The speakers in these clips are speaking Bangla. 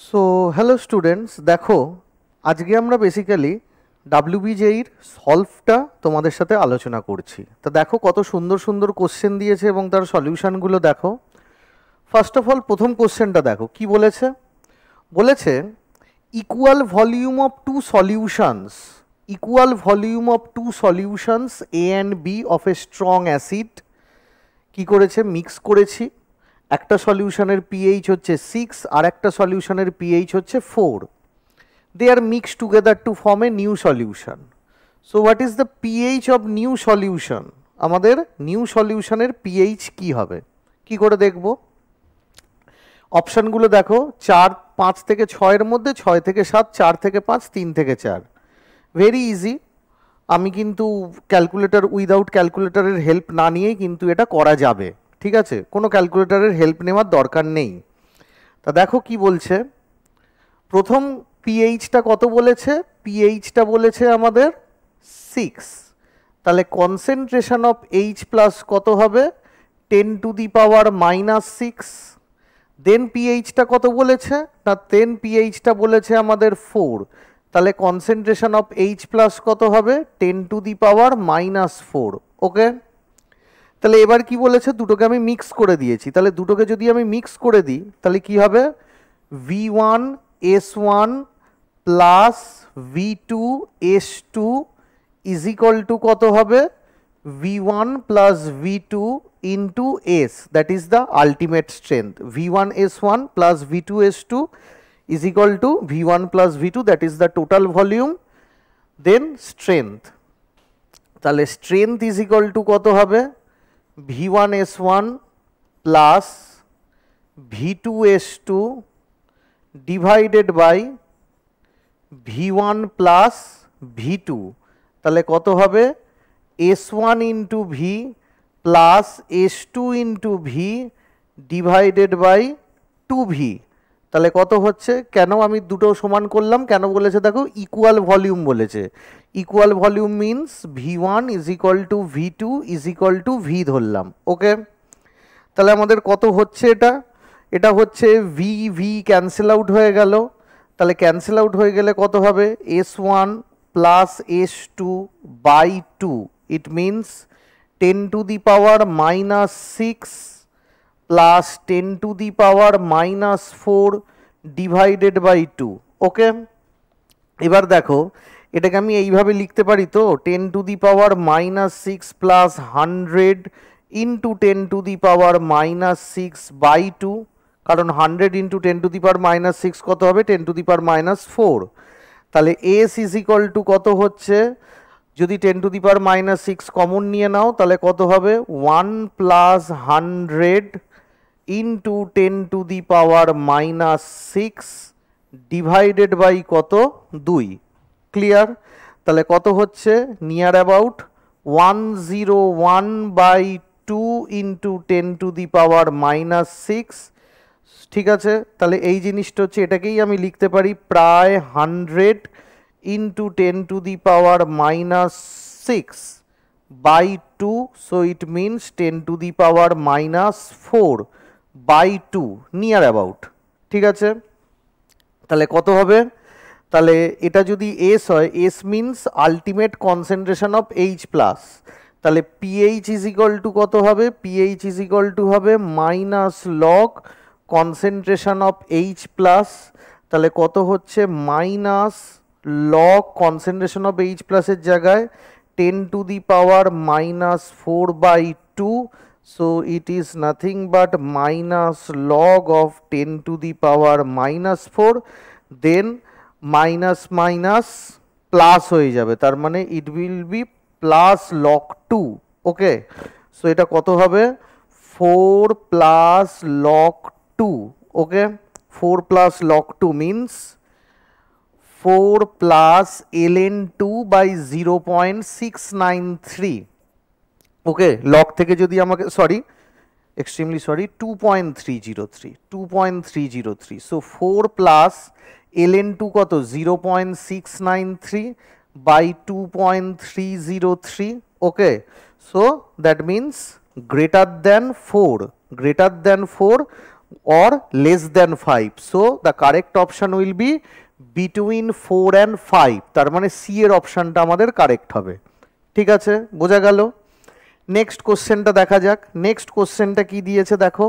সো হ্যালো স্টুডেন্টস, দেখো আজকে আমরা বেসিক্যালি ডাব্লিউবিজেইর সলভটা তোমাদের সাথে আলোচনা করছি। তা দেখো কত সুন্দর সুন্দর কোশ্চেন দিয়েছে এবং তার সলিউশনগুলো দেখো। ফার্স্ট অফ অল প্রথম কোশ্চেনটা দেখো কি বলেছে। বলেছে equal volume of two solutions A and B of a strong acid কি করেছে, মিক্স করেছি। একটা সলিউশনের পিএইচ হচ্ছে 6 আর একটা সলিউশনের পিএইচ হচ্ছে 4। They are mixed together to form a new solution. So what is the pH of new solution? আমাদের নিউ সলিউশনের পিএইচ কি হবে, কি করে দেখব? অপশানগুলো দেখো, 4, 5 থেকে 6-এর মধ্যে, 6 থেকে 7, 4 থেকে 5, 3 থেকে 4। Very easy. আমি কিন্তু ক্যালকুলেটর উইদাউট ক্যালকুলেটরের হেল্প না নিয়েই কিন্তু এটা করা যাবে, ঠিক আছে? কোনো ক্যালকুলেটরের হেল্প নেওয়ার দরকার নেই। তা দেখো কি বলছে। প্রথম পিএইচটা কত বলেছে? পিএইচটা বলেছে আমাদের 6। তাহলে কনসেন্ট্রেশন অফ এইচ প্লাস কত হবে? 10⁻⁻6। দেন পিএইচটা কত বলেছে না, পিএইচটা বলেছে আমাদের 4। তাহলে কনসেন্ট্রেশন অফ এইচ প্লাস কত হবে? 10⁻⁻4। ওকে, তাহলে এবার কি বলেছে, দুটোকে আমি মিক্স করে দিয়েছি। তাহলে দুটোকে যদি আমি মিক্স করে দিই তাহলে কি হবে? V1S1 plus V2S2 is equal to কত হবে? V1 plus V2 into S, that is the ultimate strength. V1S1 plus V2S2 is equal to V1 plus V2, that is the total volume, then strength. তাহলে স্ট্রেংথ ইজ ইকুয়াল টু কত হবে? V1S1 plus V2S2 divided by V1 plus V2। তাহলে কত হবে? S1 into V plus S2 into V divided by 2V। তাহলে কত হচ্ছে? কেন আমি দুটো সমান করলাম, কেন বলেছে দেখো, ইকুয়াল ভলিউম বলেছে। Equal volume means V1 is equal two V2 is equal two V ধরলাম। ওকে, তাহলে আমাদের কত হচ্ছে এটা? এটা হচ্ছে V ক্যান্সেল আউট হয়ে গেল। তাহলে ক্যান্সেল আউট হয়ে গেলে কত হবে? S1 plus S2 by 2। It means 10⁻⁻6 plus 10⁻⁻4 divided by 2। Okay, এবার দেখো এটাকে আমি এইভাবে লিখতে পারি তো, 10⁻⁻6 প্লাস 100 ইন্টু 10⁻⁻6 বাই 2, কারণ 100 ইন্টু 10⁻⁻6 কত হবে? 10⁻⁻4। তাহলে এস ইজ ইকুয়াল টু কত হচ্ছে? যদি 10⁻⁻6 কমন নিয়ে নাও তাহলে কত হবে? 1 প্লাস 100 ইন্টু 10⁻⁻6 ডিভাইডেড বাই কত? 2। ক্লিয়ার? তাহলে কত হচ্ছে? Near about 101/2 into 10⁻⁻6। ঠিক আছে, তাহলে এই জিনিসটা হচ্ছে, এটাকেই আমি লিখতে পারি প্রায় 100 into 10⁻6 by 2। So it means 10⁻⁻4/2 near about. ঠিক আছে, তাহলে কত হবে? তাহলে এটা যদি এস হয়, S means ultimate concentration of H plus. তাহলে পিএইচ ইজ ইকুয়াল টু কত হবে? পিএইচ ইজ ইকুয়াল টু হবে minus log concentration of H plus. তাহলে কত হচ্ছে? Minus log concentration of H প্লাসের জায়গায় 10⁻⁻4/2। so it is nothing but minus log of 10⁻⁻4, then minus minus plus হয়ে যাবে, তার মানে it will be plus log 2। Okay, so এটা কত হবে? 4 plus log 2। Okay, 4 plus log 2 means 4 plus ln2 by 0.693। Okay, log থেকে যদি আমাকে, sorry extremely sorry, 2.303। So 4 plus ln2 কত? 0.693 by 2.303। Okay, so that means greater than 4 or less than 5. So the correct option will be between 4 and 5. তার মানে সি এর অপশনটা আমাদের কারেক্ট হবে। ঠিক আছে, বোঝা গেল। নেক্সট কোশ্চেনটা দেখা যাক। নেক্সট কোশ্চেনটা কি দিয়েছে দেখো,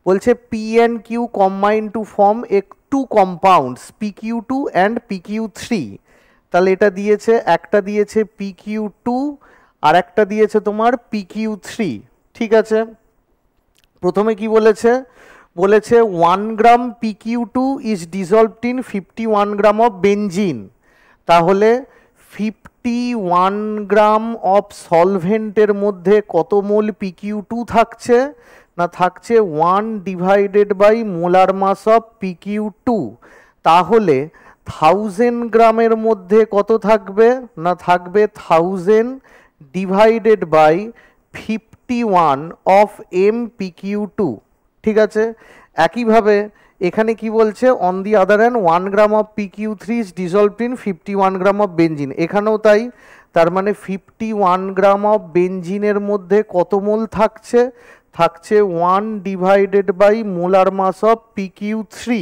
বলছে P and Q combine to form two compounds P Q two and P Q three. তাহলে এটা দিয়েছে, একটা দিয়েছে পি কিউ টু আর একটা দিয়েছে তোমার পি কিউ থ্রি। ঠিক আছে, প্রথমে কি বলেছে, বলেছে 1 gram P Q two is dissolved in 51 gram of benzene. তাহলে 51 গ্রাম অফ সলভেন্টের মধ্যে কত মোল পি কিউ টু থাকছে না, থাকছে 1 divided by molar mass of P Q two. তাহলে 1000 গ্রামের মধ্যে কত থাকবে না, থাকবে 1000 divided by 51 of M P Q two. ঠিক আছে, একইভাবে এখানে কি বলছে, on the other hand 1 gram of P Q three is dissolved in 51 gram of benzene. এখানেও তাই, তার মানে 51 গ্রাম অফ বেনজিনের মধ্যে কত মোল থাকছে, থাকছে 1 divided by molar mass of P Q three.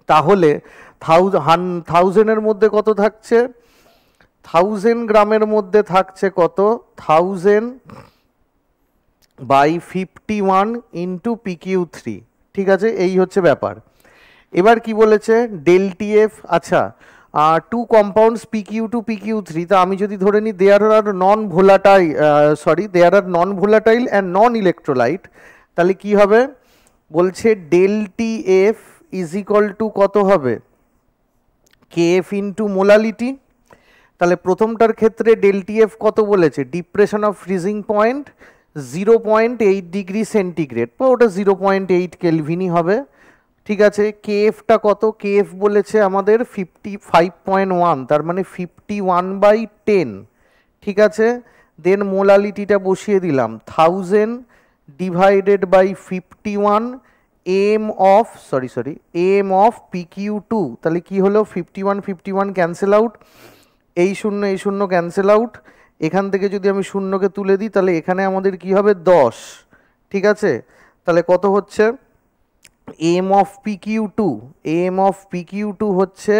তাহলে 1000-এর মধ্যে কত থাকছে, 1000 গ্রামের মধ্যে থাকছে কত, 1000 by 51 into P Q three. ঠিক আছে, এই হচ্ছে ব্যাপার। এবার কি বলেছে, ডেল টি এফ। আচ্ছা, two compounds P Q two P Q three, তা আমি যদি ধরে নিই there are non volatile and non electrolyte, তাহলে কি হবে, বলছে del T F is equal to কত হবে, কে এফ ইন্টু মোলালিটি। তাহলে প্রথমটার ক্ষেত্রে ডেল টি এফ কত বলেছে, depression of freezing point 0.8 degree centigrade, তো ওটা 0.8 কেলভিনই হবে। ঠিক আছে, কে এফটা কত, কে এফ বলেছে আমাদের 55.1, তার মানে 51/10। ঠিক আছে, দেন মোলালিটিটা বসিয়ে দিলাম 1000 divided by 51 M of P Q two. তাহলে কি হলো, 51 ক্যান্সেল আউট, এই শূন্য ক্যান্সেল আউট। এখান থেকে যদি আমি শূন্যকে তুলে দিই তাহলে এখানে আমাদের কি হবে 10। ঠিক আছে, তাহলে কত হচ্ছে, M of P Q two হচ্ছে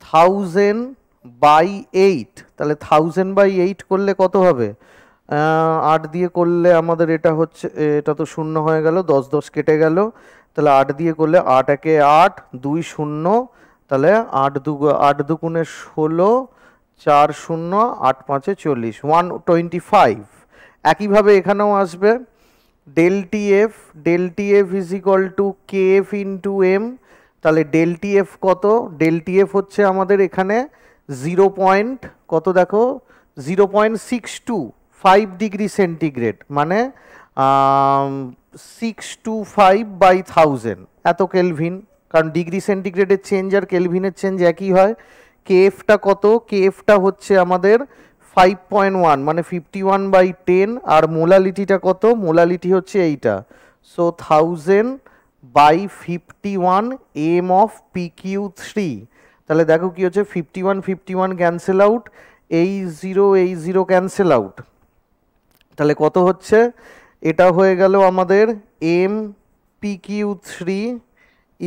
1000/8। তাহলে 1000/8 করলে কত হবে, 8 দিয়ে করলে আমাদের এটা হচ্ছে, এটা তো শূন্য হয়ে গেল, 10 কেটে গেল। তাহলে 8 দিয়ে করলে 8 একে 8, 2 0, তাহলে 8 দুগুণে 16, 4 0, 8 5 40, 125। একইভাবে এখানেও আসবে del T F is equal to K F into M. তাহলে ডেল টি এফ কত, ডেল টি এফ হচ্ছে আমাদের এখানে 0. কত দেখো, 0.625 ডিগ্রি সেন্টিগ্রেড, মানে 625/1000 এত কেলভিন, কারণ ডিগ্রি সেন্টিগ্রেডের চেঞ্জ আর কেলভিনের চেঞ্জ একই হয়। কে এফটা কত, কে এফটা হচ্ছে আমাদের 5.1, মানে 51/10, আর মোলালিটিটা কত, মোলালিটি হচ্ছে এইটা। So 1000/51 M of P Q three. তাহলে দেখো কি হচ্ছে, 51 ক্যান্সেল আউট, এই জিরো ক্যান্সেল আউট। তাহলে কত হচ্ছে, এটা হয়ে গেল আমাদের M P Q three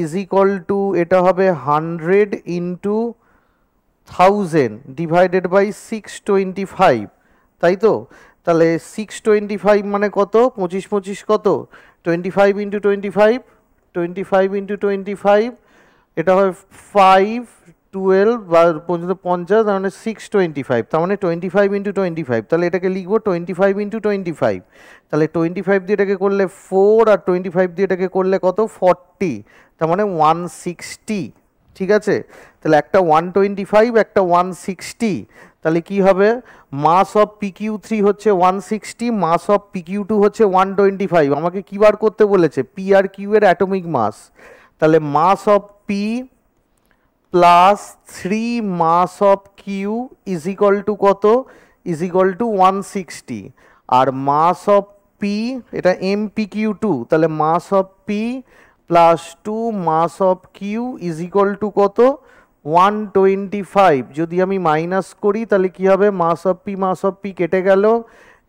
is equal to, এটা হবে 100 ইন্টু 1000 ডিভাইডেড বাই 625, তাই তো। তাহলে 625 মানে কত, 25 কত, 25 ইন্টু 25, এটা হয় 5 12 বা পর্যন্ত 50, তার মানে 625, তার মানে 25 ইন্টু 25। তাহলে এটাকে লিখবো 25 ইন্টু 25। তাহলে 25 দিয়ে এটাকে করলে 4, আর 25 দিয়ে এটাকে করলে কত, 40, তার মানে 160। ঠিক আছে, তাহলে একটা 125, একটা 160। তাহলে কি হবে, mass of P Q three হচ্ছে 160, mass of P Q two হচ্ছে 125। আমাকে কি বার করতে বলেছে, পি আর কিউ এর অ্যাটমিক মাস। তাহলে mass of P plus 3 mass of Q is equal to কত, ইজ ইকুয়াল টু 160। আর মাস অফ পি, এটা এম পি কিউ টু, তাহলে mass of P plus 2 mass of Q is equal to কত, 125। যদি আমি মাইনাস করি তাহলে কি হবে, মাস অফ পি কেটে গেল,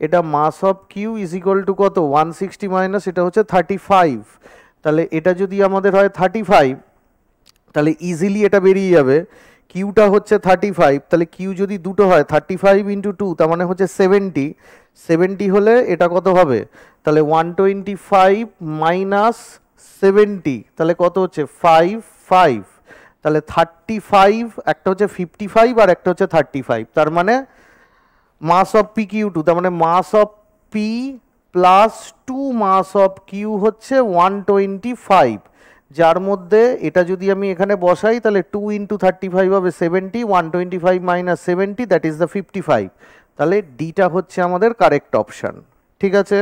এটা mass of Q is equal to কত 160 মাইনাস এটা হচ্ছে 35, তাহলে এটা যদি আমাদের হয় 35 তাহলে ইজিলি এটা বেরিয়ে যাবে কিউটা হচ্ছে 35, তাহলে কিউ যদি দুটো হয় 35 ইন্টু 2 তার মানে হচ্ছে 70, 70 হলে এটা কত হবে তাহলে 125 মাইনাস 70 তাহলে কত হচ্ছে 5, তাহলে 35 একটা হচ্ছে 55 আর একটা হচ্ছে 35, তার মানে mass of P Q two, তার মানে mass of P plus 2 mass of Q হচ্ছে 125, যার মধ্যে এটা যদি আমি এখানে বসাই তাহলে 2 ইন্টু 35 হবে 70, 125 মাইনাস 70 দ্যাট ইজ দ্য 55, তাহলে ডিটা হচ্ছে আমাদের কারেক্ট অপশান। ঠিক আছে,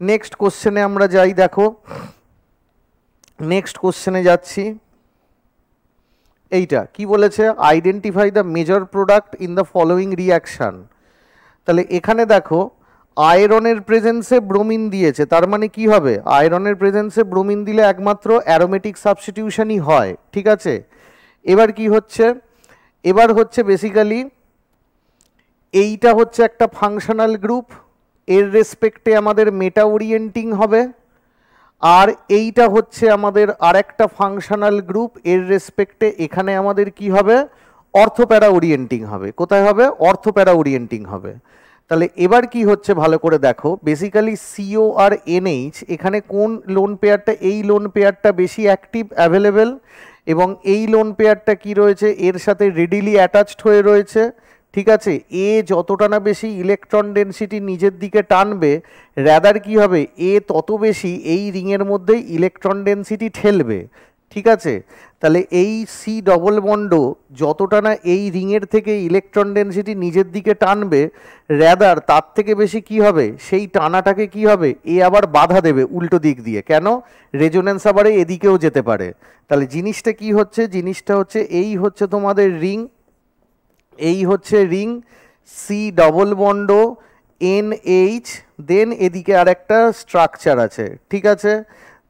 নেক্সট কোশ্চেনে আমরা যাই। দেখো নেক্সট কোশ্চেনে যাচ্ছি, এইটা কি বলেছে, identify the major product in the following reaction. তাহলে এখানে দেখো আয়রনের প্রেজেন্সে ব্রোমিন দিয়েছে, তার মানে কি হবে আয়রনের প্রেজেন্সে ব্রোমিন দিলে একমাত্র অ্যারোমেটিক সাবস্টিটিউশনই হয়। ঠিক আছে, এবার কি হচ্ছে, এবার হচ্ছে বেসিক্যালি এইটা হচ্ছে একটা ফাংশনাল গ্রুপ, এর রেসপেক্টে আমাদের মেটা ওরিয়েন্টিং হবে, আর এইটা হচ্ছে আমাদের আরেকটা ফাংশনাল গ্রুপ, এর রেসপেক্টে এখানে আমাদের কি হবে অর্থোপ্যারা ওরিয়েন্টিং হবে। কোথায় হবে অর্থোপ্যারা ওরিয়েন্টিং হবে। তাহলে এবার কি হচ্ছে ভালো করে দেখো, বেসিক্যালি সিও আর এনএইচ এখানে কোন লোন পেয়ারটা, এই লোন পেয়ারটা বেশি অ্যাক্টিভ অ্যাভেলেবেল, এবং এই লোন পেয়ারটা কি রয়েছে এর সাথে রেডিলি অ্যাটাচড হয়ে রয়েছে। ঠিক আছে, এ যতটা না বেশি ইলেকট্রন ডেনসিটি নিজের দিকে টানবে, র্যাদার কি হবে এ তত বেশি এই রিংয়ের মধ্যেই ইলেকট্রন ডেনসিটি ঠেলবে। ঠিক আছে, তাহলে এই সি ডবল বন্ডও যতটা না এই রিংয়ের থেকে ইলেকট্রন ডেনসিটি নিজের দিকে টানবে, র্যাদার তার থেকে বেশি কি হবে সেই টানাটাকে কি হবে এ আবার বাধা দেবে উল্টো দিক দিয়ে, কেন রেজোনেন্স আবার এদিকেও যেতে পারে। তাহলে জিনিসটা কি হচ্ছে, জিনিসটা হচ্ছে এই হচ্ছে তোমাদের রিং, এই হচ্ছে ring C double bond O N H, then এদিকে আর একটা স্ট্রাকচার আছে। ঠিক আছে,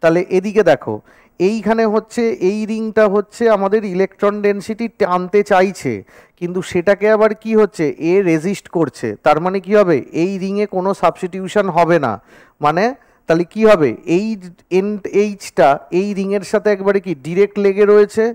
তাহলে এদিকে দেখো এইখানে হচ্ছে এই রিংটা হচ্ছে আমাদের ইলেকট্রন ডেনসিটি টানতে চাইছে, কিন্তু সেটাকে আবার কি হচ্ছে এ রেজিস্ট করছে, তার মানে কি হবে এই রিংয়ে কোনো সাবস্টিটিউশন হবে না। মানে তাহলে কি হবে এই এন এইচটা এই রিংয়ের সাথে একবারে কি ডিরেক্ট লেগে রয়েছে,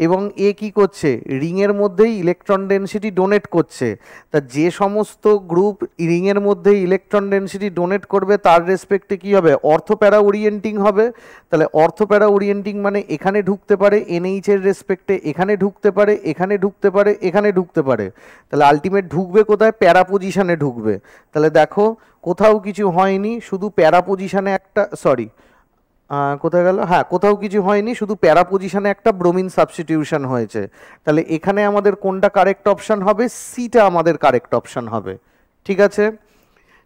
এবং এ কি করছে রিংয়ের মধ্যেই ইলেকট্রন ডেনসিটি ডোনেট করছে। তা যে সমস্ত গ্রুপ রিংয়ের মধ্যে ইলেকট্রন ডেনসিটি ডোনেট করবে তার রেসপেক্টে কি হবে অর্থোপ্যারা ওরিয়েন্টিং হবে। তাহলে অর্থোপ্যারা ওরিয়েন্টিং মানে এখানে ঢুকতে পারে এনএইচ এর রেসপেক্টে, এখানে ঢুকতে পারে, এখানে ঢুকতে পারে, এখানে ঢুকতে পারে, তাহলে আলটিমেট ঢুকবে কোথায় প্যারা পজিশনে ঢুকবে। তাহলে দেখো কোথাও কিছু হয়নি, শুধু প্যারা পজিশনে একটা কোথায় গেল, হ্যাঁ কোথাও কিছু হয়নি, শুধু প্যারা পজিশনে একটা ব্রোমিন সাবস্টিটিউশন হয়েছে। তাহলে এখানে আমাদের কোনটা কারেক্ট অপশান হবে, সিটা আমাদের কারেক্ট অপশান হবে। ঠিক আছে,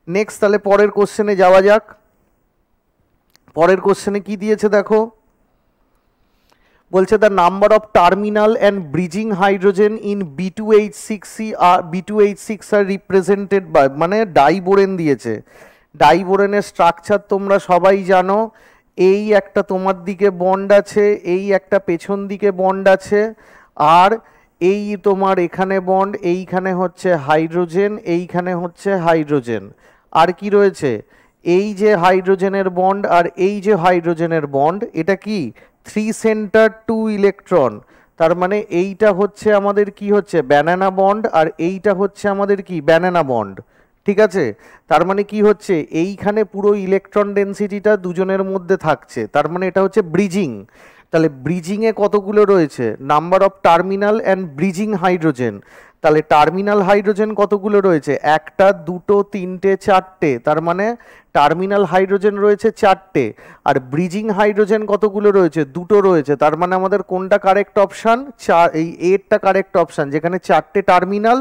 নেক্সট তাহলে পরের কোশ্চেনে যাওয়া যাক। পরের কোশ্চেনে কি দিয়েছে দেখো, বলছে the number of terminal and bridging hydrogen in B2H6 are represented by, মানে ডাইবোরেন দিয়েছে। ডাইবোরেনের স্ট্রাকচার তোমরা সবাই জানো, এই একটা তোমার দিকে বন্ড আছে, এই একটা পেছন দিকে বন্ড আছে, আর এই তোমার এখানে বন্ড, এইখানে হচ্ছে হাইড্রোজেন, এইখানে হচ্ছে হাইড্রোজেন, আর কি রয়েছে এই যে হাইড্রোজেনের বন্ড আর এই যে হাইড্রোজেনের বন্ড, এটা কি 3 সেন্টার 2 ইলেকট্রন, তার মানে এইটা হচ্ছে আমাদের কি হচ্ছে ব্যানানা বন্ড, আর এইটা হচ্ছে আমাদের কি ব্যানানা বন্ড। ঠিক আছে, তার মানে কি হচ্ছে এইখানে পুরো ইলেকট্রন ডেনসিটিটা দুজনের মধ্যে থাকছে, তার মানে এটা হচ্ছে ব্রিজিং। তাহলে ব্রিজিংয়ে কতগুলো রয়েছে, number of terminal and bridging hydrogen, তাহলে টার্মিনাল হাইড্রোজেন কতগুলো রয়েছে একটা দুটো তিনটে চারটে, তার মানে টার্মিনাল হাইড্রোজেন রয়েছে চারটে, আর ব্রিজিং হাইড্রোজেন কতগুলো রয়েছে দুটো রয়েছে, তার মানে আমাদের কোনটা কারেক্ট অপশান, এই এরটা কারেক্ট অপশান, যেখানে চারটে টার্মিনাল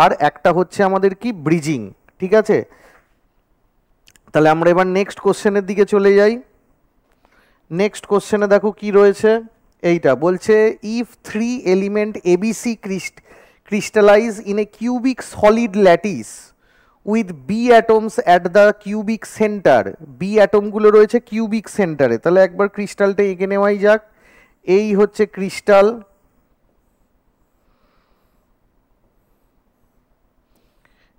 আর একটা হচ্ছে আমাদের কি ব্রিজিং। ঠিক আছে, তাহলে আমরা এবার নেক্সট কোশ্চেনের দিকে চলে যাই। নেক্সট কোশ্চেনে দেখো কি রয়েছে, এইটা বলছে if 3 element ABC crystallize in a cubic solid lattice with B atoms at the cubic center, B অ্যাটমগুলো রয়েছে কিউবিক সেন্টারে। তাহলে একবার ক্রিস্টালটা এঁকে নেওয়াই যাক, এই হচ্ছে ক্রিস্টাল,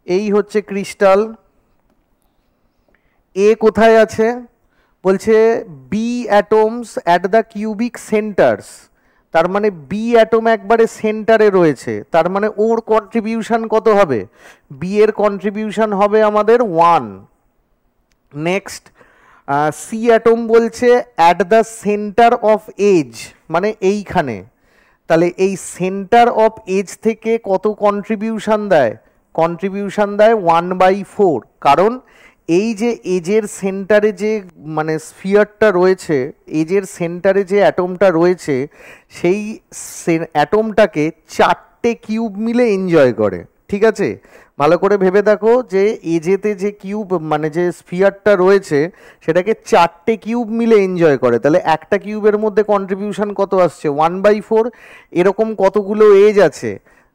এই হচ্ছে ক্রিস্টাল, এ কোথায় আছে? বলছে B atoms at the cubic centres, তার মানে বি অ্যাটম একবারে সেন্টারে রয়েছে, তার মানে ওর কন্ট্রিবিউশন কত হবে? বি এর কন্ট্রিবিউশন হবে আমাদের 1। নেক্সট সি অ্যাটম বলছে at the centre of edge, মানে এইখানে, তাহলে এই সেন্টার অফ এজ থেকে কত কন্ট্রিবিউশন দেয়? কন্ট্রিবিউশন দেয় 1/4, কারণ এই যে এজের সেন্টারে যে মানে স্ফিয়ারটা রয়েছে, এজের সেন্টারে যে অ্যাটমটা রয়েছে, সেই অ্যাটমটাকে 4টে কিউব মিলে এনজয় করে। ঠিক আছে, ভালো করে ভেবে দেখো যে এজেতে যে কিউব মানে যে স্ফিয়ারটা রয়েছে সেটাকে 4টে কিউব মিলে এনজয় করে, তাহলে একটা কিউবের মধ্যে কন্ট্রিবিউশন কত আসছে? 1/4। এরকম কতগুলো এজ আছে?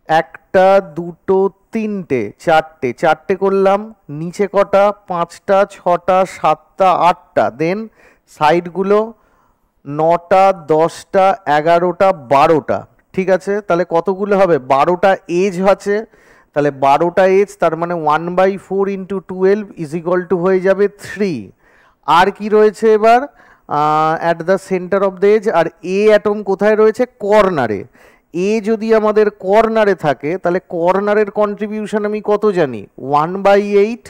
একটা, দুটো, তিনটে, চারটে, চারটে করলাম, নিচে কটা? 5টা, 6টা, 7টা, 8টা, দেন সাইডগুলো 9টা, 10টা, 11টা, 12টা। ঠিক আছে, তাহলে কতগুলো হবে? 12টা এজ আছে, তাহলে 12টা এজ, তার মানে 1/4 ইন্টু 12 ইজ ইকুয়াল টু হয়ে যাবে 3। আর কি রয়েছে এবার? At the centre of the edge, আর এ অ্যাটম কোথায় রয়েছে? কর্নারে। এ যদি আমাদের কর্নারে থাকে তাহলে কর্নারের কন্ট্রিবিউশন আমি কত জানি? 1/8।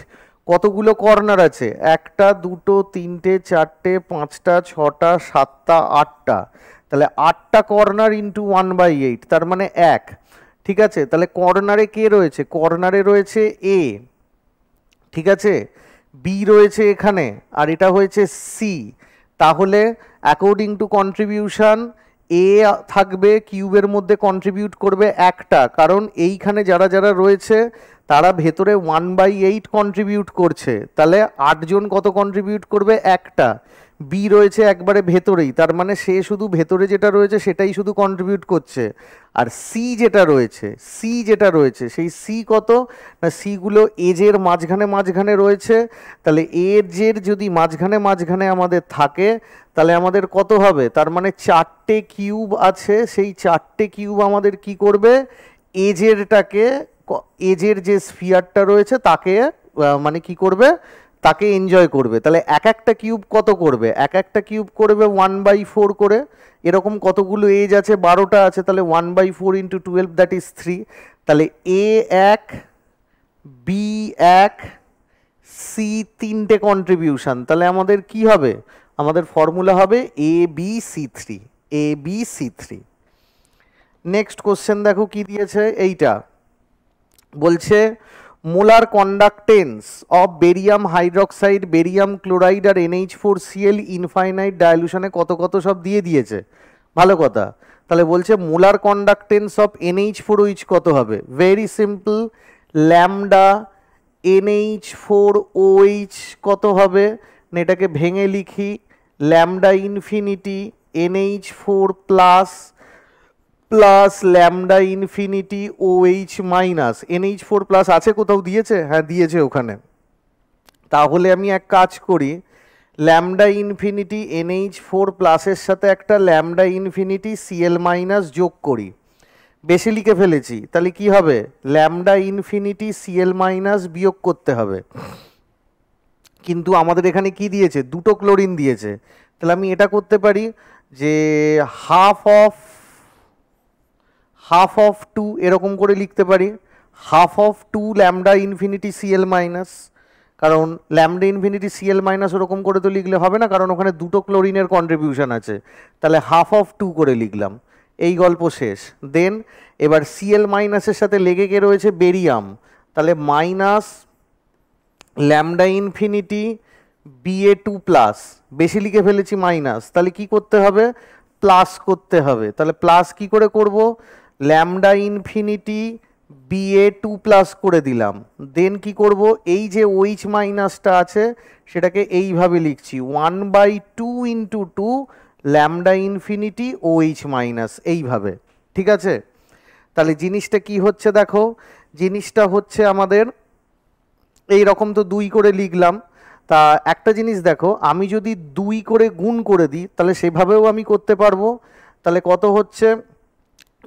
কতগুলো কর্নার আছে? একটা, দুটো, তিনটে, চারটে, 5টা, 6টা, 7টা, 8টা, তাহলে 8টা কর্নার ইন্টু 1/8, তার মানে 1। ঠিক আছে, তাহলে কর্নারে কে রয়েছে? কর্নারে রয়েছে এ। ঠিক আছে, বি রয়েছে এখানে, আর এটা হয়েছে সি। তাহলে অ্যাকর্ডিং টু কন্ট্রিবিউশন এ থাকবে কিউবের মধ্যে, কন্ট্রিবিউট করবে একটা, কারণ এইখানে যারা যারা রয়েছে তারা ভেতরে 1/8 কন্ট্রিবিউট করছে, তাহলে 8জন কত কন্ট্রিবিউট করবে? একটা। বি রয়েছে একবারে ভেতরেই, তার মানে সে শুধু ভেতরে যেটা রয়েছে সেটাই শুধু কন্ট্রিবিউট করছে। আর সি যেটা রয়েছে সেই সি কত না, সিগুলো এজের মাঝখানে মাঝখানে রয়েছে, তাহলে এজের যদি মাঝখানে মাঝখানে আমাদের থাকে তাহলে আমাদের কত হবে? তার মানে 4টে কিউব আছে, সেই 4টে কিউব আমাদের কি করবে? এজেরটাকে, এজের যে স্ফিয়ারটা রয়েছে তাকে মানে কি করবে? তাকে এনজয় করবে। তাহলে এক একটা কিউব কত করবে? এক একটা কিউব করবে 1/4 করে। এরকম কতগুলো এজ আছে? 12টা আছে, তাহলে 1/4 ইন্টু 12 দ্যাট ইজ 3। তাহলে এ 1, বি 1, সি 3টে কন্ট্রিবিউশন, তাহলে আমাদের কি হবে? আমাদের ফর্মুলা হবে ABC3, ABC3। নেক্সট কোশ্চেন দেখো কি দিয়েছে এইটা, বলছে molar conductance of barium hydroxide, barium chloride আর NH4Cl ইনফাইনাইট ডাইলুশনে কত কত সব দিয়ে দিয়েছে। ভালো কথা, তাহলে বলছে মোলার কন্ডাক্টেন্স অফ NH4OH কত হবে? ভেরি সিম্পল, ল্যামডা NH4OH কত হবে না, এটাকে ভেঙে লিখি, lambda infinity NH4 plus plus lambda infinity OH minus. NH4 plus আছে কোথাও? দিয়েছে, হ্যাঁ দিয়েছে ওখানে। তাহলে আমি এক কাজ করি, ল্যামডা ইনফিনিটি NH4 প্লাসের সাথে একটা ল্যামডা ইনফিনিটি Cl মাইনাস যোগ করি, বেশি লিখে ফেলেছি, তাহলে কি হবে? ল্যামডা ইনফিনিটি Cl মাইনাস বিয়োগ করতে হবে, কিন্তু আমাদের এখানে কি দিয়েছে? দুটো ক্লোরিন দিয়েছে, তাহলে আমি এটা করতে পারি যে হাফ অফ 2 এরকম করে লিখতে পারি, half of 2 lambda infinity Cl minus, কারণ ল্যামডা ইনফিনিটি Cl মাইনাস ওরকম করে তো লিখলে হবে না, কারণ ওখানে দুটো ক্লোরিনের কন্ট্রিবিউশন আছে, তাহলে হাফ অফ 2 করে লিখলাম, এই গল্প শেষ। দেন এবার Cl মাইনাসের সাথে লেগে কে রয়েছে? বেরিয়াম, তাহলে minus lambda infinity Ba2 plus, বেশি লিখে ফেলেছি মাইনাস, তাহলে কি করতে হবে? প্লাস করতে হবে। তাহলে প্লাস কি করে করব? ল্যামডা ইনফিনিটি Ba2 প্লাস করে দিলাম, দেন কি করব? এই যে OH মাইনাসটা আছে সেটাকে এইভাবে লিখছি, 1/2 into 2 lambda infinity OH minus, এইভাবে। ঠিক আছে, তাহলে জিনিসটা কি হচ্ছে দেখো, জিনিসটা হচ্ছে আমাদের এই রকম, তো 2 করে লিখলাম। তা একটা জিনিস দেখো, আমি যদি 2 করে গুণ করে দিই তাহলে সেভাবেও আমি করতে পারবো, তাহলে কত হচ্ছে?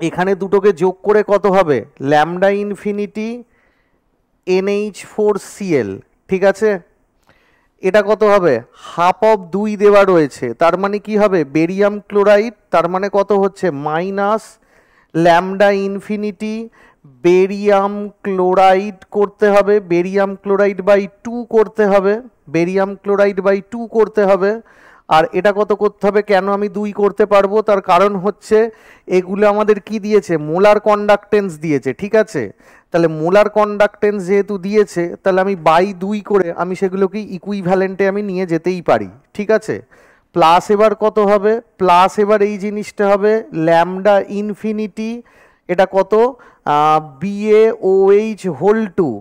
এখানে দুটোকে যোগ করে কত হবে? Lambda infinity NH4Cl। ঠিক আছে, এটা কত হবে, হাফ অফ 2 দেওয়া রয়েছে, তার মানে কি হবে বেরিয়াম ক্লোরাইড, তার মানে কত হচ্ছে minus lambda infinity barium chloride করতে হবে, বেরিয়াম ক্লোরাইড বাই 2 করতে হবে, বেরিয়াম ক্লোরাইড বাই 2 করতে হবে। আর এটা কত করতে হবে, কেন আমি 2 করতে পারবো, তার কারণ হচ্ছে এগুলো আমাদের কি দিয়েছে, মোলার কন্ডাক্টেন্স দিয়েছে, ঠিক আছে। তাহলে মোলার কন্ডাক্টেন্স যেহেতু দিয়েছে, তাহলে আমি বাই 2 করে আমি সেগুলোকে ইকুইভ্যালেন্টে আমি নিয়ে যেতেই পারি, ঠিক আছে। প্লাস এবার কত হবে, প্লাস এবার এই জিনিসটা হবে ল্যামডা ইনফিনিটি, এটা কত BaOH হোল 2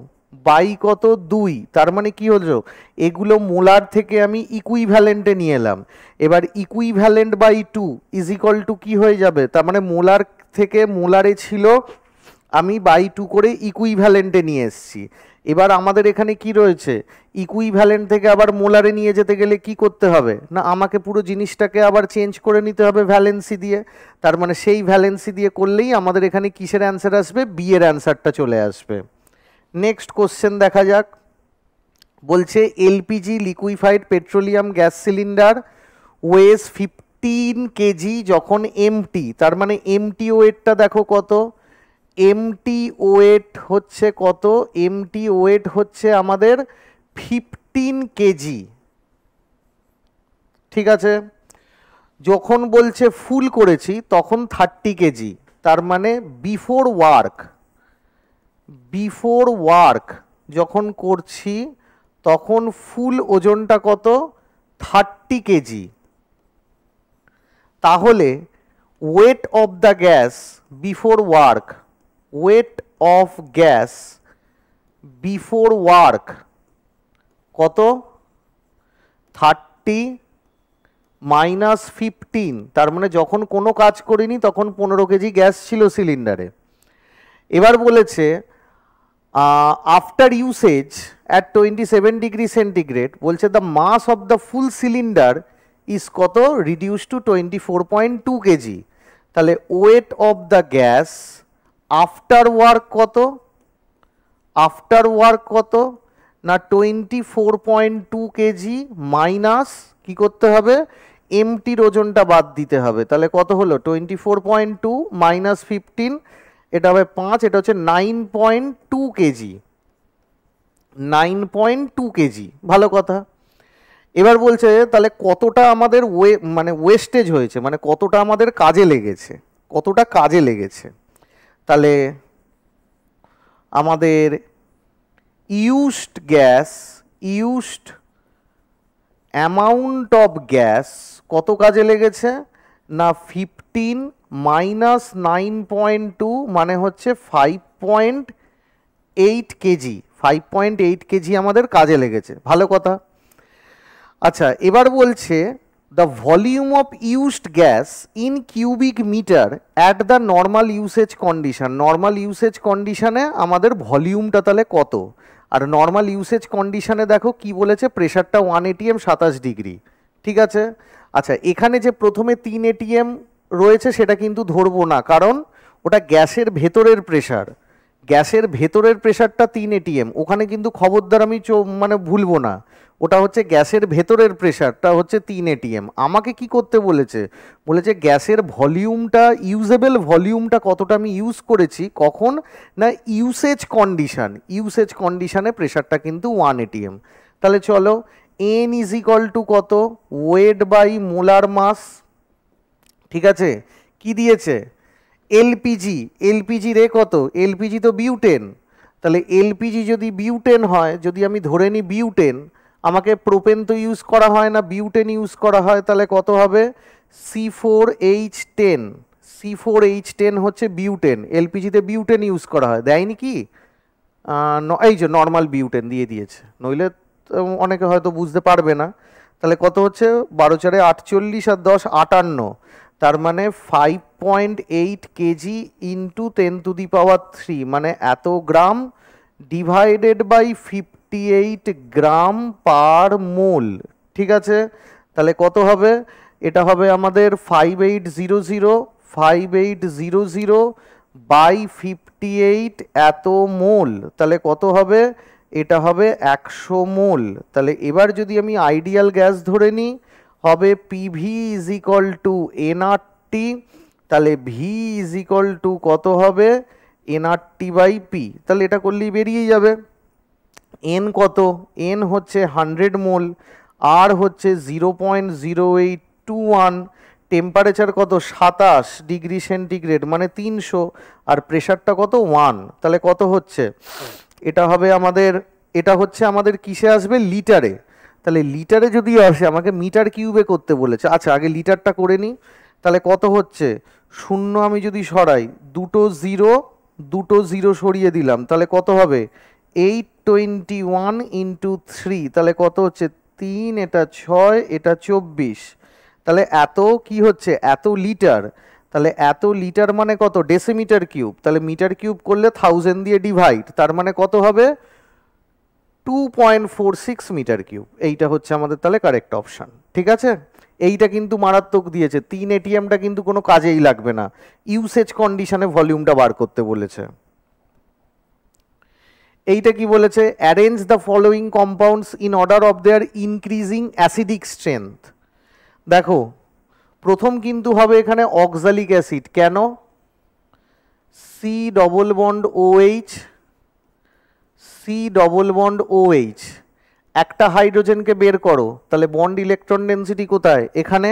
বাই কত 2, তার মানে কি হলো, এগুলো মোলার থেকে আমি ইকুইভ্যালেন্টে নিয়ে এলাম। এবার equivalent by 2 is equal to কি হয়ে যাবে, তার মানে মোলার থেকে মোলারে ছিল, আমি বাই 2 করে ইকুইভ্যালেন্টে নিয়ে এসেছি। এবার আমাদের এখানে কি রয়েছে, ইকুইভ্যালেন্ট থেকে আবার মোলারে নিয়ে যেতে গেলে কি করতে হবে না, আমাকে পুরো জিনিসটাকে আবার চেঞ্জ করে নিতে হবে ভ্যালেন্সি দিয়ে, তার মানে সেই ভ্যালেন্সি দিয়ে করলেই আমাদের এখানে কিসের অ্যান্সার আসবে, বি এর অ্যান্সারটা চলে আসবে। নেক্সট কোশ্চেন দেখা যাক, বলছে LPG liquefied petroleum gas cylinder weighs 15 KG যখন এমটি, তার মানে এমটি ওয়েটটা দেখো কত, এমটি ওয়েট হচ্ছে কত, এমটি ওয়েট হচ্ছে আমাদের 15 কেজি, ঠিক আছে। যখন বলছে ফুল করেছি তখন 30 কেজি, তার মানে বিফোর ওয়ার্ক যখন করছি তখন ফুল ওজনটা কত 30 কেজি। তাহলে weight of the gas before work, weight of gas before work কত 30 মাইনাস 15, তার মানে যখন কোনো কাজ করিনি তখন 15 কেজি গ্যাস ছিল সিলিন্ডারে। এবার বলেছে after usage at 27 degree centigrade, বলছে the mass of the full cylinder is কত, রিডিউস টু 24.2 কেজি। তাহলে weight of the gas after work কত, আফটার ওয়ার্ক কত না 24.2 কেজি মাইনাস কি করতে হবে, এমটির ওজনটা বাদ দিতে হবে, তাহলে কত হলো 24.2 মাইনাস 15, এটা হবে 5, এটা হচ্ছে 9.2 কেজি, 9.2 কেজি, ভালো কথা। এবার বলছে তাহলে কতটা আমাদের ওয়েস্টেজ হয়েছে, মানে কতটা আমাদের কাজে লেগেছে, কতটা কাজে লেগেছে। তাহলে আমাদের used gas, used amount of gas কত কাজে লেগেছে না 15 মাইনাস 9.2 মানে হচ্ছে 5.8 কেজি, 5.8 কেজি আমাদের কাজে লেগেছে, ভালো কথা। আচ্ছা এবার বলছে the volume of used gas in cubic metre at the normal usage condition, normal usage কন্ডিশনে আমাদের ভলিউমটা তাহলে কত, আর নর্মাল ইউসেজ কন্ডিশনে দেখো কি বলেছে, প্রেশারটা 1 ATM 27 ডিগ্রি, ঠিক আছে। আচ্ছা এখানে যে প্রথমে 3 ATM রয়েছে সেটা কিন্তু ধরবো না, কারণ ওটা গ্যাসের ভেতরের প্রেশার, গ্যাসের ভেতরের প্রেশারটা 3 ATM, ওখানে কিন্তু খবরদার আমি ভুলবো না, ওটা হচ্ছে গ্যাসের ভেতরের প্রেশারটা হচ্ছে 3 ATM। আমাকে কি করতে বলেছে, বলেছে গ্যাসের ভলিউমটা, ইউজেবল ভলিউমটা কতটা আমি ইউজ করেছি, কখন না ইউসেজ কন্ডিশন, ইউসেজ কন্ডিশনে প্রেশারটা কিন্তু 1 ATM। তাহলে চলো এন ইজ ইকুয়াল টু কত, ওয়েট বাই মোলার মাস, ঠিক আছে। কি দিয়েছে এলপিজি, এলপিজি রে কত, এলপিজি তো বিউটেন, তাহলে এলপিজি যদি বিউটেন হয়, যদি আমি ধরে নিই বিউটেন, আমাকে প্রোপেন তো ইউজ করা হয় না, বিউটেন ইউজ করা হয়, তাহলে কত হবে C4H10, C4H10 হচ্ছে বিউটেন, এলপিজিতে বিউটেন ইউজ করা হয়, দেয়নি কি, এই যে নর্মাল বিউটেন দিয়ে দিয়েছে, নইলে অনেকে হয়তো বুঝতে পারবে না। তাহলে কত হচ্ছে 12 4 48 আর 10 58, তার মানে 5.8 কেজি ইন্টু 10⁻³ মানে এত গ্রাম ডিভাইডেড বাই 58 গ্রাম পার মোল, ঠিক আছে। তাহলে কত হবে, এটা হবে আমাদের 5800 বাই 58 এত মোল, তাহলে কত হবে এটা হবে 100 মোল। তাহলে এবার যদি আমি আইডিয়াল গ্যাস ধরে নিই হবে PV is equal two nRT, তাহলে ভি ইজ ইকুয়াল টু কত হবে এনআরটি বাই পি। তাহলে এটা করলেই বেরিয়ে যাবে। এন কত, এন হচ্ছে 100 মোল, আর হচ্ছে 0.0821, টেম্পারেচার কত 27 ডিগ্রি সেন্টিগ্রেড মানে 300, আর প্রেশারটা কত 1। তাহলে কত হচ্ছে, এটা হবে আমাদের, এটা হচ্ছে আমাদের কিসে আসবে লিটারে। তাহলে লিটারে যদি আসে আমাকে মিটার কিউবে করতে বলেছে। আচ্ছা আগে লিটারটা করে নিই। তাহলে কত হচ্ছে, শূন্য আমি যদি সরাই, দুটো জিরো সরিয়ে দিলাম, তাহলে কত হবে 821 ইন্টু 3, তাহলে কত হচ্ছে 3, এটা 6, এটা 24। তাহলে এত কি হচ্ছে, এত লিটার। তাহলে এত লিটার মানে কত ডেসিমিটার কিউব, তাহলে মিটার কিউব করলে 1000 দিয়ে ডিভাইড, তার মানে কত হবে 2.46 মিটার কিউব। এইটা হচ্ছে আমাদের তাহলে কারেক্ট অপশান। ঠিক আছে, এইটা কিন্তু মারাত্মক দিয়েছে, 3 এটিএমটা কিন্তু কোনো কাজেই লাগবে না, ইউসেজ কন্ডিশনে ভলিউমটা বার করতে বলেছে। এইটা কি বলেছে, arrange the following compounds in order of their increasing acidic strength. দেখো প্রথম কিন্তু হবে এখানে অক্সালিক অ্যাসিড, কেন C double bond OH, C double bond OH, একটা হাইড্রোজেনকে বের করো, তাহলে বন্ড ইলেকট্রন ডেন্সিটি কোথায় এখানে।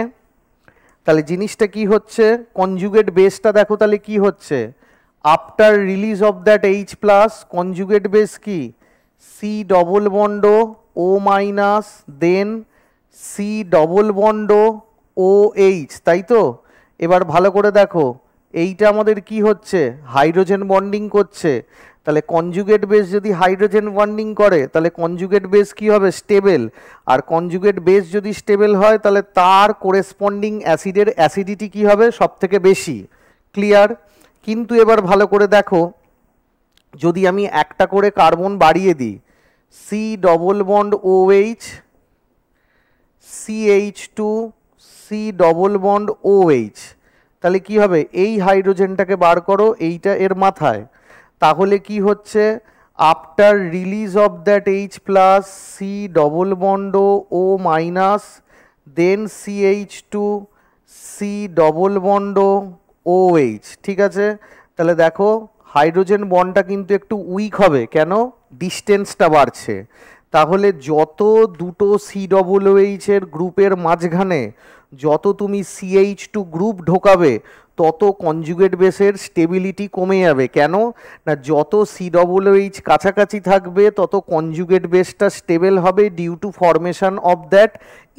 তাহলে জিনিসটা কি হচ্ছে, কনজুগেট বেসটা দেখো তাহলে কি হচ্ছে, after release of that H plus conjugate base কি C double bond O minus, then C double bond O H, তাই তো। এবার ভালো করে দেখো এইটা আমাদের কি হচ্ছে, হাইড্রোজেন বন্ডিং করছে। তাহলে কনজুগেট বেস যদি হাইড্রোজেন বন্ডিং করে তাহলে কনজুগেট বেস কি হবে স্টেবল, আর কনজুগেট বেস যদি স্টেবল হয় তাহলে তার কোরেসপন্ডিং অ্যাসিডের অ্যাসিডিটি কি হবে সব থেকে বেশি। ক্লিয়ার। কিন্তু এবার ভালো করে দেখো, যদি আমি একটা করে কার্বন বাড়িয়ে দিই, C double bond OH, CH2, C double bond OH, তাহলে কি হবে, এই হাইড্রোজেনটাকে বার করো এইটা এর মাথায়, তাহলে কি হচ্ছে after release of that H plus C double bond O minus, then CH2, C double bond OH। ঠিক আছে, তাহলে দেখো হাইড্রোজেন বন্ডটা কিন্তু একটু উইক হবে, কেন ডিস্টেন্সটা বাড়ছে। তাহলে যত দুটো COOH এর গ্রুপের মাঝখানে যত তুমি CH2 গ্রুপ ঢোকাবে তত কনজুগেট বেসের স্টেবিলিটি কমে যাবে। কেন না, যত COOH কাছাকাছি থাকবে তত কনজুগেট বেসটা স্টেবল হবে due to formation of that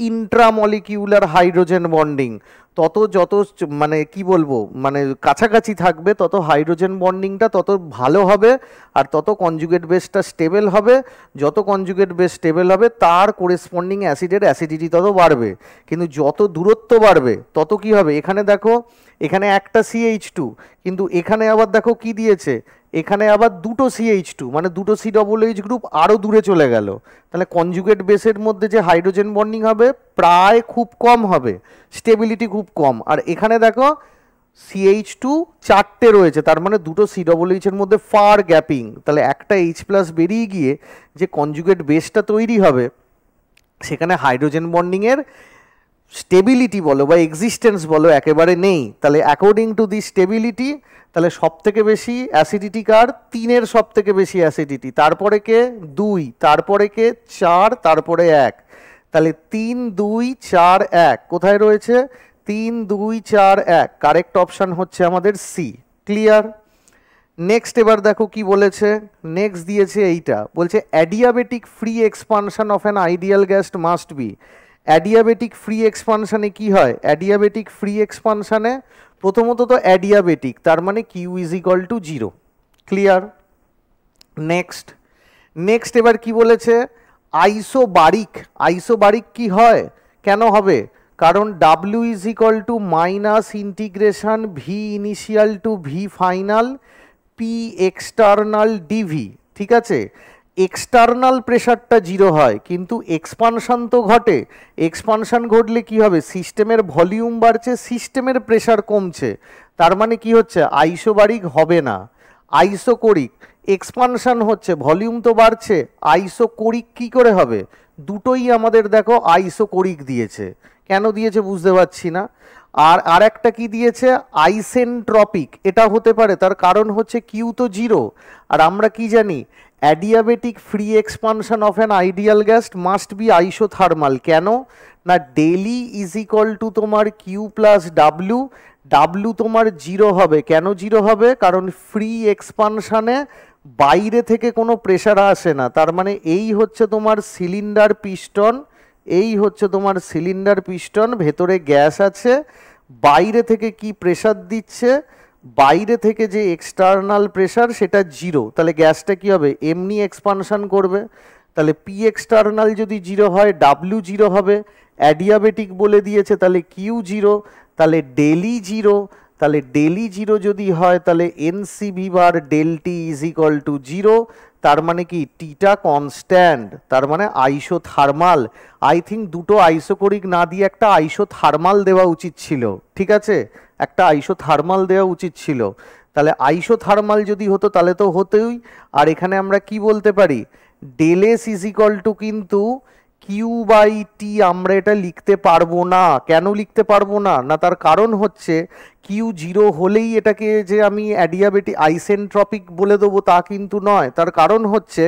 intramolecular hydrogen bonding. তত যত মানে কি বলবো, মানে কাছাকাছি থাকবে তত হাইড্রোজেন বন্ডিংটা তত ভালো হবে, আর তত কনজুগেট বেসটা স্টেবল হবে। যত কনজুগেট বেস স্টেবল হবে তার কোরেসপন্ডিং অ্যাসিডের অ্যাসিডিটি তত বাড়বে। কিন্তু যত দূরত্ব বাড়বে তত কি হবে, এখানে দেখো এখানে একটা CH2, কিন্তু এখানে আবার দেখো কি দিয়েছে, এখানে আবার দুটো CH2 মানে দুটো COOH গ্রুপ আরও দূরে চলে গেল। তাহলে কনজুগেট বেসের মধ্যে যে হাইড্রোজেন বন্ডিং হবে প্রায় খুব কম হবে, স্টেবিলিটি খুব কম। আর এখানে দেখো CH2 চারটে রয়েছে, তার মানে দুটো COOH এর মধ্যে ফার গ্যাপিং। তাহলে একটা H প্লাস বেরিয়ে গিয়ে যে কনজুগেট বেসটা তৈরি হবে সেখানে হাইড্রোজেন বন্ডিংয়ের স্টেবিলিটি বলো বা এক্সিস্টেন্স বলো একেবারে নেই। তাহলে অ্যাকর্ডিং টু দি স্টেবিলিটি, তাহলে সব থেকে বেশি অ্যাসিডিটি কার, 3-এর সব থেকে বেশি অ্যাসিডিটি, তারপরে কে 2, তারপরে কে 4, তারপরে 1। তাহলে 3, 2, 4, 1 কোথায় রয়েছে, 3, 2, 4, 1, কারেক্ট অপশান হচ্ছে আমাদের সি। ক্লিয়ার। নেক্সট এবার দেখো কি বলেছে, নেক্সট দিয়েছে এইটা, বলছে adiabatic free expansion of an ideal gas must be. Adiabatic free এক্সপানশানে কি হয়, অ্যাডিয়াবেটিক ফ্রি এক্সপানশানে প্রথমত তো অ্যাডিয়াবেটিক, তার মানে Q is equal to 0। Clear. Next next এবার কি বলেছে, আইসোবারিক। আইসোবারিক কি হয়, কেন হবে, কারণ W is equal to minus integration V initial to V final P external DV. ঠিক আছে, এক্সটার্নাল প্রেশারটা 0 হয় কিন্তু এক্সপানশন তো ঘটে। এক্সপানশন ঘটলে কি হবে, সিস্টেমের ভলিউম বাড়ছে, সিস্টেমের প্রেশার কমছে, তার মানে কি হচ্ছে আইসোবারিক হবে না। আইসোকোরিক এক্সপানশন হচ্ছে, ভলিউম তো বাড়ছে, আইসোকোরিক কি করে হবে? দুটোই আমাদের দেখো আইসোকোরিক দিয়েছে, কেন দিয়েছে বুঝতে পারছি না। আর একটা কি দিয়েছে? আইসেন্ট্রপিক, এটা হতে পারে, তার কারণ হচ্ছে কিউ তো জিরো, আর আমরা কি জানি adiabatic free expansion of an ideal gas must B isothermal. কেন না ডেলি ইজ ইকুয়াল টু তোমার কিউ প্লাস ডাব্লু, ডাব্লু তোমার জিরো হবে। কেন জিরো হবে? কারণ ফ্রি এক্সপানশানে বাইরে থেকে কোনো প্রেশার আসে না, তার মানে এই হচ্ছে তোমার সিলিন্ডার পিস্টন, এই হচ্ছে তোমার সিলিন্ডার পিস্টন, ভেতরে গ্যাস আছে, বাইরে থেকে কি প্রেশার দিচ্ছে, বাইরে থেকে যে এক্সটার্নাল প্রেশার সেটা জিরো, তাহলে গ্যাসটা কি হবে? এমনি এক্সপানশন করবে। তাহলে পি এক্সটার্নাল যদি জিরো হয় ডাব্লিউ জিরো হবে, অ্যাডিয়াবেটিক বলে দিয়েছে, তাহলে কিউ জিরো, তাহলে ডেলি জিরো, তাহলে ডেলি জিরো যদি হয় তাহলে NCV bar del T is equal to zero, তার মানে কি টিটা কনস্ট্যান্ট, তার মানে আইসোথার্মাল। আই থিঙ্ক দুটো আইসোকোরিক না দিয়ে একটা আইসোথার্মাল দেওয়া উচিত ছিল, ঠিক আছে, একটা আইসোথার্মাল দেওয়া উচিত ছিল। তাহলে আইসোথার্মাল যদি হতো তাহলে তো হতোই। আর এখানে আমরা কি বলতে পারি? Del S is equal to কিন্তু কিউ বাই টি আমরা এটা লিখতে পারবো না। কেন লিখতে পারবো না? না তার কারণ হচ্ছে কিউ জিরো হলেই এটাকে যে আমি অ্যাডিয়াবেটিক আইসেন্ট্রপিক বলে দেবো তা কিন্তু নয়। তার কারণ হচ্ছে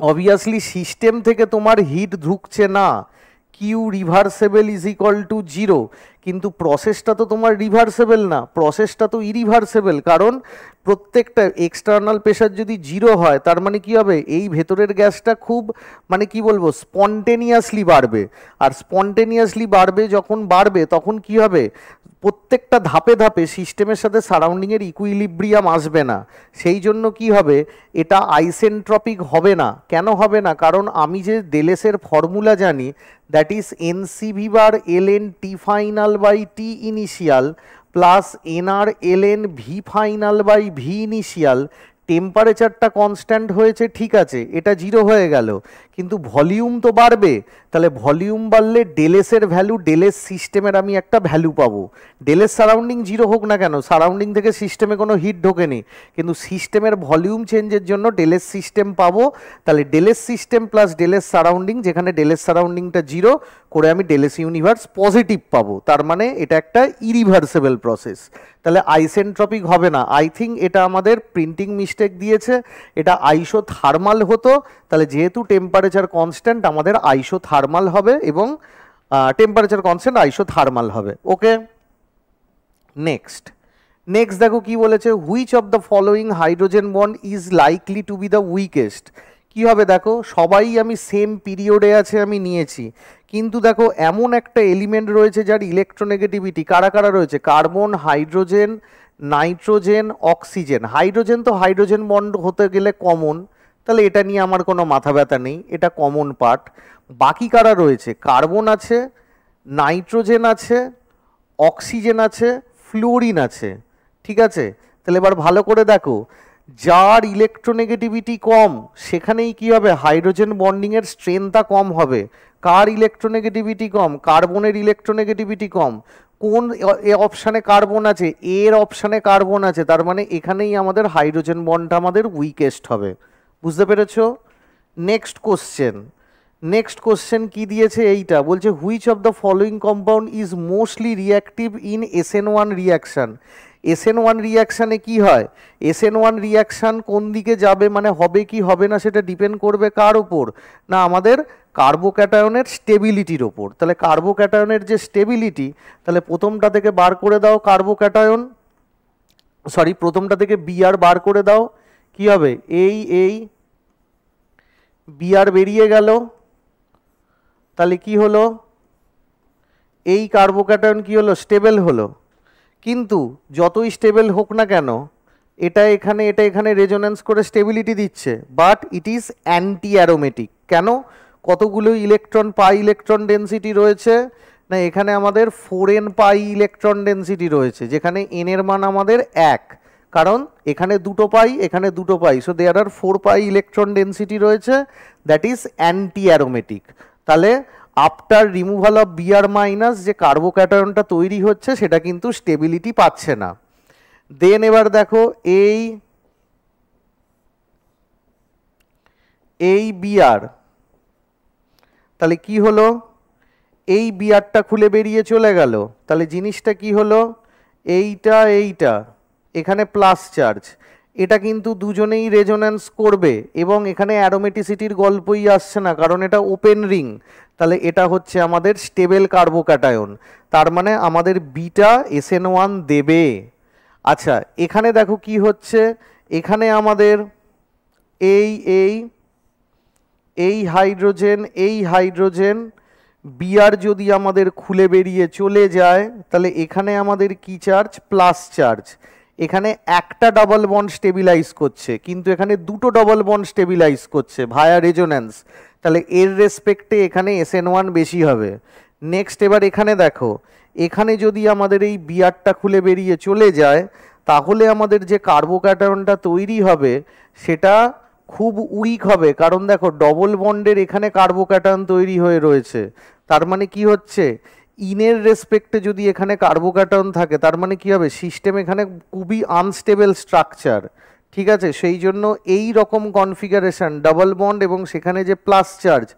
অবভিয়াসলি সিস্টেম থেকে তোমার হিট ঢুকছে না, Q reversible is equal to zero, কিন্তু প্রসেসটা তো তোমার রিভার্সেবল না, প্রসেসটা তো ইরিভার্সেবল, কারণ প্রত্যেকটা এক্সটার্নাল প্রেশার যদি জিরো হয় তার মানে কি হবে? এই ভেতরের গ্যাসটা খুব মানে কি বলবো স্পন্টেনিয়াসলি বাড়বে, আর স্পন্টেনিয়াসলি বাড়বে যখন বাড়বে তখন কি হবে? প্রত্যেকটা ধাপে ধাপে সিস্টেমের সাথে সারাউন্ডিংয়ের ইকুইলিব্রিয়াম আসবে না, সেই জন্য কি হবে? এটা আইসেন্ট্রপিক হবে না। কেন হবে না? কারণ আমি যে ডেলেসের ফর্মুলা জানি, that is N C V bar L N T final by T initial plus N R L N V final by V initial. টেম্পারেচারটা কনস্ট্যান্ট হয়েছে, ঠিক আছে, এটা জিরো হয়ে গেল, কিন্তু ভলিউম তো বাড়বে, তাহলে ভলিউম বাড়লে ডেলেসের ভ্যালু, ডেলেস সিস্টেমের আমি একটা ভ্যালু পাবো। ডেলেস সারাউন্ডিং জিরো হোক না কেন, সারাউন্ডিং থেকে সিস্টেমে কোনো হিট ঢোকেনি, কিন্তু সিস্টেমের ভলিউম চেঞ্জের জন্য ডেলেস সিস্টেম পাবো। তাহলে ডেলেস সিস্টেম প্লাস ডেলেস সারাউন্ডিং, যেখানে ডেলেস সারাউন্ডিংটা জিরো করে আমি ডেলেস ইউনিভার্স পজিটিভ পাবো, তার মানে এটা একটা ইরিভার্সেবল প্রসেস। তাহলে আইসেন্ট্রপিক হবে না। আই থিঙ্ক এটা আমাদের প্রিন্টিং মিস্টেক দিয়েছে, এটা আইসোথার্মাল হতো, তাহলে যেহেতু টেম্পারেচার কনস্ট্যান্ট আমাদের আইসোথার্মাল হবে, এবং টেম্পারেচার কনস্ট্যান্ট আইসোথার্মাল হবে। ওকে, নেক্সট দেখো কি বলেছে, which of the following hydrogen bond is likely to B the weakest. কি হবে দেখো, সবাই আমি সেম পিরিয়ডে আছে আমি নিয়েছি, কিন্তু দেখো এমন একটা এলিমেন্ট রয়েছে যার ইলেকট্রোনেগেটিভিটি, কারা কারা রয়েছে? Carbon, hydrogen, nitrogen, oxygen. Hydrogen তো হাইড্রোজেন বন্ড হতে গেলে কমন, তাহলে এটা নিয়ে আমার কোনো মাথা ব্যথা নেই, এটা কমন পার্ট। বাকি কারা রয়েছে? কার্বন আছে, নাইট্রোজেন আছে, অক্সিজেন আছে, ফ্লোরিন আছে, ঠিক আছে। তাহলে এবার ভালো করে দেখো, যার ইলেকট্রোনেগেটিভিটি কম সেখানেই কি হবে? হাইড্রোজেন বন্ডিংয়ের স্ট্রেংথটা কম হবে। কার ইলেকট্রোনেগেটিভিটি কম? কার্বনের ইলেকট্রোনেগেটিভিটি কম। কোন অপশানে কার্বন আছে? এর অপশানে কার্বন আছে, তার মানে এখানেই আমাদের হাইড্রোজেন বন্ডটা আমাদের উইকেস্ট হবে। বুঝতে পেরেছো? নেক্সট কোশ্চেন কি দিয়েছে? এইটা বলছে, which of the following compound is mostly reactive in SN1 reaction. SN1 রিয়াকশানে কি হয়? SN1 রিয়াকশান কোন দিকে যাবে, মানে হবে কি হবে না সেটা ডিপেন্ড করবে কার ওপর? না আমাদের কার্বোক্যাটায়নের স্টেবিলিটির ওপর। তাহলে কার্বোক্যাটায়নের যে স্টেবিলিটি, তাহলে প্রথমটা থেকে বার করে দাও কার্বোক্যাটায়ন, সরি প্রথমটা থেকে বিআর বার করে দাও, কি হবে? এই বিআর বেরিয়ে গেল, তাহলে কি হলো? এই কার্বোক্যাটায়ন কি হলো? স্টেবল হলো। কিন্তু যতই স্টেবল হোক না কেন, এটা এখানে রেজোন্যান্স করে স্টেবিলিটি দিচ্ছে, but it is anti aromatic. কেন? কতগুলো ইলেকট্রন পাই ইলেকট্রন ডেন্সিটি রয়েছে? না এখানে আমাদের 4n পাই ইলেকট্রন ডেন্সিটি রয়েছে, যেখানে n এর মান আমাদের 1, কারণ এখানে দুটো পাই এখানে দুটো pi, so there are 4 pi electron density রয়েছে, দ্যাট ইজ অ্যান্টি অ্যারোমেটিক। তাহলে after removal of BR minus যে কার্বোক্যাটায়নটা তৈরি হচ্ছে সেটা কিন্তু স্টেবিলিটি পাচ্ছে না। দেন এবার দেখো, এই বিআর, তাহলে কি হলো, এই বিআরটা খুলে বেরিয়ে চলে গেল, তাহলে জিনিসটা কি হলো, এইটা এখানে প্লাস চার্জ, এটা কিন্তু দুজনেই রেজোন্যান্স করবে এবং এখানে অ্যারোমেটিসিটির গল্পই আসছে না, কারণ এটা ওপেন রিং। তাহলে এটা হচ্ছে আমাদের স্টেবল কার্বোক্যাটায়ন, তার মানে আমাদের বিটা SN1 দেবে। আচ্ছা, এখানে দেখো কি হচ্ছে, এখানে আমাদের এই হাইড্রোজেন বিআর যদি আমাদের খুলে বেরিয়ে চলে যায়, তাহলে এখানে আমাদের কি চার্জ, প্লাস চার্জ। এখানে একটা ডাবল বন্ড স্টেবিলাইজ করছে, কিন্তু এখানে দুটো ডাবল বন্ড স্টেবিলাইজ করছে ভায়া রেজোন্যান্স, তাহলে এর রেসপেক্টে এখানে SN1 বেশি হবে। নেক্সট, এবার এখানে দেখো, এখানে যদি আমাদের এই বিআরটা খুলে বেরিয়ে চলে যায়, তাহলে আমাদের যে কার্বোক্যাটায়নটা তৈরি হবে সেটা খুব উইক হবে, কারণ দেখো ডবল বন্ডের এখানে কার্বোক্যাটায়ন তৈরি হয়ে রয়েছে। তার মানে কি হচ্ছে, ইনের রেসপেক্টে যদি এখানে কার্বোক্যাটায়ন থাকে, তার মানে কি হবে, সিস্টেম এখানে খুবই আনস্টেবল স্ট্রাকচার। ঠিক আছে, সেই জন্য এই রকম কনফিগারেশন ডাবল বন্ড এবং সেখানে যে প্লাস চার্জ,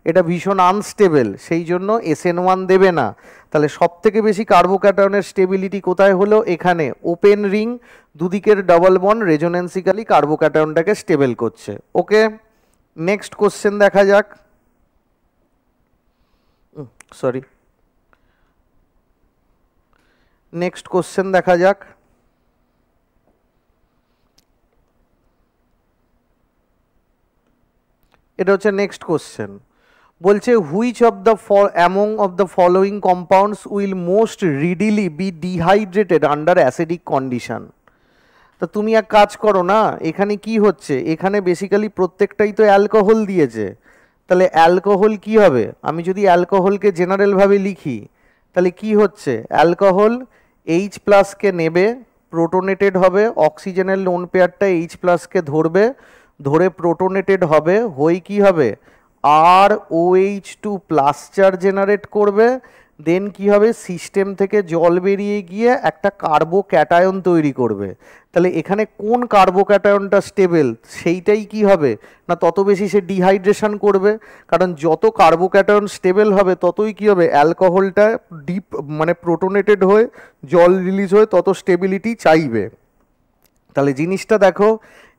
এটা ভীষণ আনস্টেবল, সেই জন্য SN1 দেবে না। তাহলে সব থেকে বেশি কার্বোক্যাটায়নের স্টেবিলিটি কোথায় হলো, এখানে ওপেন রিং, দুদিকের ডাবল বন্ড রেজোনেন্সিক্যালি কার্বোক্যাটায়নটাকে স্টেবল করছে। ওকে, নেক্সট কোশ্চেন দেখা যাক। নেক্সট কোশ্চেন দেখা যাক। এটা হচ্ছে নেক্সট কোশ্চেন, বলছে which of the among of the following compounds will most readily be dehydrated under acidic condition. তা তুমি এক কাজ করো না, এখানে কি হচ্ছে, এখানে বেসিক্যালি প্রত্যেকটাই তো অ্যালকোহল দিয়েছে, তাহলে অ্যালকোহল কি হবে, আমি যদি অ্যালকোহলকে জেনারেলভাবে লিখি, তাহলে কি হচ্ছে, অ্যালকোহল H প্লাসকে নেবে, প্রোটোনেটেড হবে, অক্সিজেনের লোন পেয়ারটা H প্লাসকে ধরবে, ধরে প্রোটোনেটেড হবে, হয়ে কি হবে, ROH2 প্লাস চার্জ জেনারেট করবে, দেন কি হবে, সিস্টেম থেকে জল বেরিয়ে গিয়ে একটা কার্বোক্যাটায়ন তৈরি করবে। তাহলে এখানে কোন কার্বোক্যাটায়নটা স্টেবল, সেইটাই কি হবে না, তত বেশি সে ডিহাইড্রেশন করবে, কারণ যত কার্বোক্যাটায়ন স্টেবল হবে ততই কি হবে, অ্যালকোহলটা ডিপ মানে প্রোটোনেটেড হয়ে জল রিলিজ হয়ে তত স্টেবিলিটি চাইবে। তাহলে জিনিসটা দেখো,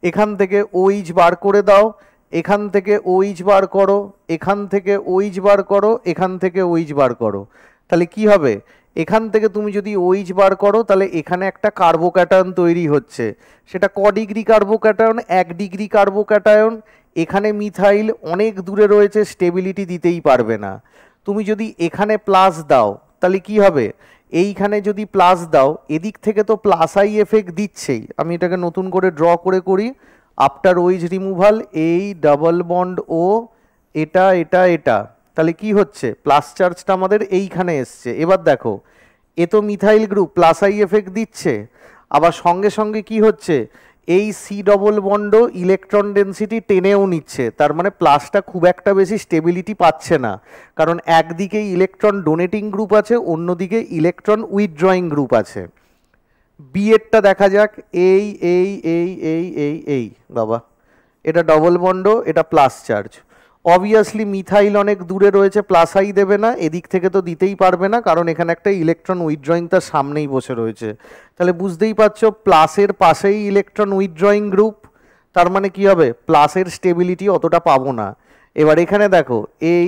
এখান থেকে OH বার করে দাও, এখান থেকে OH বার করো, এখান থেকে OH বার করো, এখান থেকে OH বার করো, তাহলে কি হবে, এখান থেকে তুমি যদি OH বার করো, তাহলে এখানে একটা কার্বোক্যাটায়ন তৈরি হচ্ছে, সেটা ক ডিগ্রি কার্বোক্যাটায়ন, 1 ডিগ্রি কার্বোক্যাটায়ন, এখানে মিথাইল অনেক দূরে রয়েছে, স্টেবিলিটি দিতেই পারবে না। তুমি যদি এখানে প্লাস দাও, তাহলে কি হবে, এইখানে যদি প্লাস দাও, এদিক থেকে তো প্লাস আই এফেক্ট দিচ্ছেই, আমি এটাকে নতুন করে ড্র করে করি, আফটার OH রিমুভাল এই ডাবল বন্ড ও এটা এটা এটা, তাহলে কি হচ্ছে, প্লাস চার্জটা আমাদের এইখানে এসছে। এবার দেখো, এ তো methyl group plus I effect দিচ্ছে, আবার সঙ্গে সঙ্গে কি হচ্ছে, এই C double bond electron density টেনেও নিচ্ছে, তার মানে প্লাসটা খুব একটা বেশি স্টেবিলিটি পাচ্ছে না, কারণ একদিকে ইলেকট্রন ডোনেটিং গ্রুপ আছে, অন্যদিকে ইলেকট্রন উইথড্রয়িং গ্রুপ আছে। বি এরটা দেখা যাক, এই বাবা, এটা ডবল বন্ড, এটা প্লাস চার্জ, অবভিয়াসলি মিথাইল অনেক দূরে রয়েছে, প্লাস আই দেবে না, এদিক থেকে তো দিতেই পারবে না, কারণ এখানে একটা ইলেকট্রন উইথড্রয়িং তার সামনেই বসে রয়েছে, তাহলে বুঝতেই পারছো প্লাসের পাশেই ইলেকট্রন উইথড্রয়িং গ্রুপ, তার মানে কি হবে, প্লাসের স্টেবিলিটি অতটা পাবো না। এবার এখানে দেখো, এই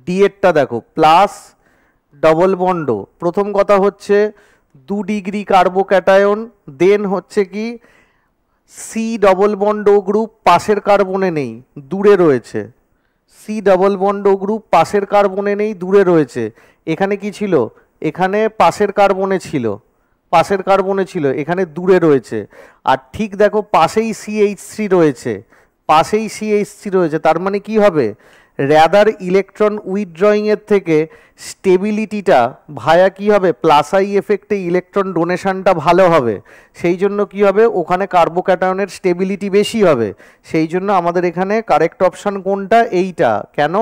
ডি এরটা দেখো, প্লাস ডবল বন্ড, প্রথম কথা হচ্ছে 2 ডিগ্রি কার্বোক্যাটায়ন, দেন হচ্ছে কি সি ডবল বন্ড ও গ্রুপ পাশের কার্বনে নেই, দূরে রয়েছে, সি ডবল বন্ড ও গ্রুপ পাশের কার্বনে নেই, দূরে রয়েছে, এখানে কি ছিল, এখানে পাশের কার্বনে ছিল, এখানে দূরে রয়েছে, আর ঠিক দেখো পাশেই CH3 রয়েছে, তার মানে কি হবে, র্যাদার ইলেকট্রন উইথড্রয়িং এর থেকে স্টেবিলিটিটা ভায়া কি হবে, প্লাস আই এফেক্টে ইলেকট্রন ডোনেশনটা ভালো হবে, সেই জন্য কি হবে, ওখানে কার্বোক্যাটায়নের স্টেবিলিটি বেশি হবে, সেই জন্য আমাদের এখানে কারেক্ট অপশন কোনটা, এইটা। কেন,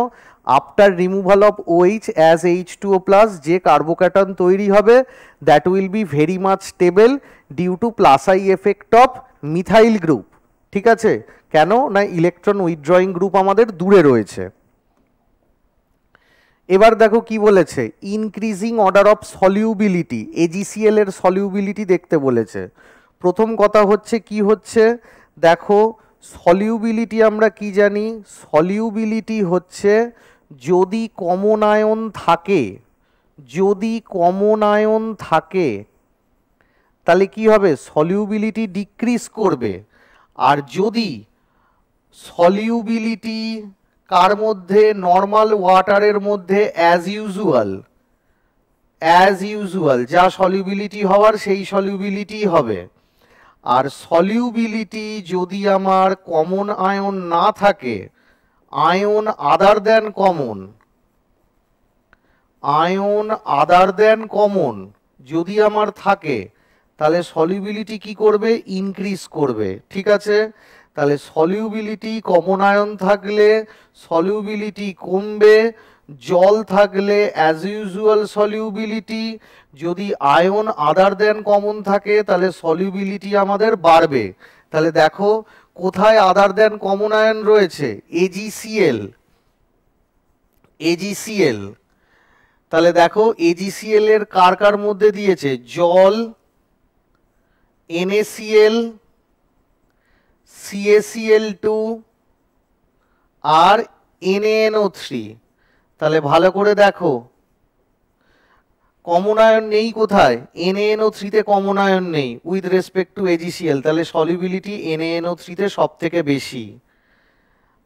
after removal of OH as H2O plus যে কার্বোক্যাটায়ন তৈরি হবে, that will be very much stable due to plus I effect of methyl group. ঠিক আছে, কেন না ইলেকট্রন উইথড্রয়িং গ্রুপ আমাদের দূরে রয়েছে। এবার দেখো কি বলেছে, increasing order of solubility, AgCl এর সলিউবিলিটি দেখতে বলেছে। প্রথম কথা হচ্ছে কি হচ্ছে, দেখো সলিউবিলিটি আমরা কি জানি, সলিউবিলিটি হচ্ছে যদি কমন আয়ন থাকে, যদি কমন আয়ন থাকে তাহলে কি হবে, সলিউবিলিটি ডিক্রিজ করবে। আর যদি সলিউবিলিটি কার মধ্যে, নর্মাল ওয়াটারের মধ্যে অ্যাজ ইউজুয়াল যা সলিউবিলিটি হওয়ার সেই সলিউবিলিটি হবে। আর সলিউবিলিটি যদি আমার কমন আয়ন না থাকে, আয়ন আদার দেন কমন, আয়ন আদার দেন কমন যদি আমার থাকে, তাহলে সলিউবিলিটি কি করবে, ইনক্রিজ করবে। ঠিক আছে, তাহলে সলিউবিলিটি কমন আয়ন থাকলে সলিউবিলিটি কমবে, জল থাকলে অ্যাজ ইউজুয়াল সলিউবিলিটি, যদি আয়ন আদার দেন কমন থাকে তাহলে সলিউবিলিটি আমাদের বাড়বে। তাহলে দেখো কোথায় আদার দেন কমন আয়ন রয়েছে, এজিসিএল, এজিসিএল। তাহলে দেখো এজিসিএল এর কার কার মধ্যে দিয়েছে, জল, NaCl, CaCl2 আর NaNO3। তাহলে ভালো করে দেখো কমন আয়ন নেই কোথায়, NaNO3 তে কমন আয়ন নেই উইথ রেসপেক্ট টু এজিসিএল, তাহলে সলিউবিলিটি NaNO3 তে সব থেকে বেশি।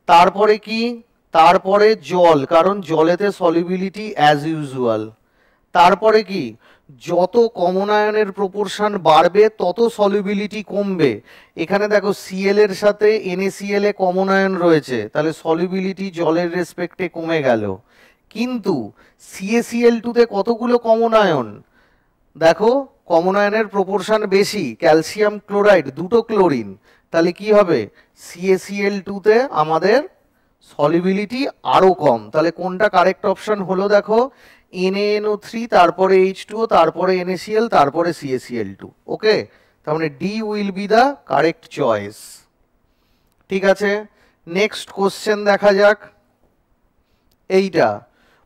তারপরে কি, তারপরে জল, কারণ জলেতে সলিউবিলিটি অ্যাজ ইউজুয়াল। তারপরে কি, যত কমন আয়নের প্রপোর্শন বাড়বে তত সলিউবিলিটি কমবে। এখানে দেখো সিএল এর সাথে NaCl এ কমন আয়ন রয়েছে, তাহলে সলিউবিলিটি জলের রেসপেক্টে কমে গেল। কিন্তু CaCl2 তে কতগুলো কমন আয়ন, দেখো কমন আয়নের প্রপোর্শন বেশি, ক্যালসিয়াম ক্লোরাইড, দুটো ক্লোরিন, তাহলে কি হবে, CaCl2 তে আমাদের সলিউবিলিটি আরো কম। তাহলে কোনটা কারেক্ট অপশন হলো, দেখো NaNO3, তারপরে H2O, তারপরে NaCl, তারপরে CaCl2। ওকে, তার মানে D will be the correct choice. ঠিক আছে, নেক্সট কোশ্চেন দেখা যাক। এইটা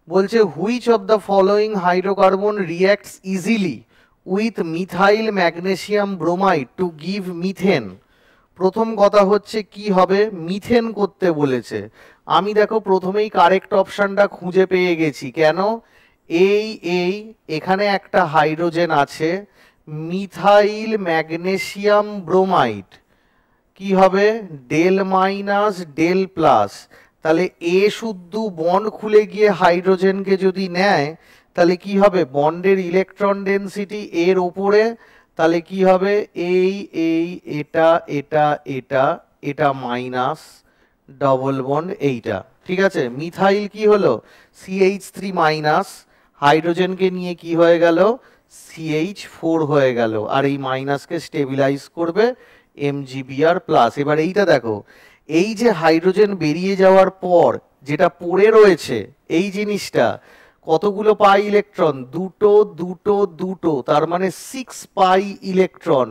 বলছে which of the following hydrocarbon reacts easily with methyl magnesium bromide to give methane. প্রথম কথা হচ্ছে কি হবে, মিথেন করতে বলেছে। আমি দেখো প্রথমেই কারেক্ট অপশনটা খুঁজে পেয়ে গেছি। কেন, এই এখানে একটা হাইড্রোজেন আছে, মিথাইল ম্যাগনেসিয়াম ব্রোমাইড কি হবে, ডেল মাইনাস ডেল প্লাস। তাহলে এ শুদ্ধ বন্ড খুলে গিয়ে হাইড্রোজেনকে যদি নেয় তাহলে কি হবে, বন্ডের ইলেকট্রন ডেনসিটি এর ওপরে, তাহলে কি হবে, এটা এটা এটা এটা মাইনাস ডবল বন্ড এইটা। ঠিক আছে, মিথাইল কি হলো, CH3 মাইনাস, হাইড্রোজেনকে নিয়ে কি হয়ে গেল, CH4 হয়ে গেল, আর এই মাইনাসকে স্টেবিলাইজ করবে MgBr প্লাস। এবার এইটা দেখো, এই যে হাইড্রোজেন বেরিয়ে যাওয়ার পর যেটা পড়ে রয়েছে এই জিনিসটা, কতগুলো পাই ইলেকট্রন, দুটো দুটো দুটো, তার মানে 6 পাই ইলেকট্রন,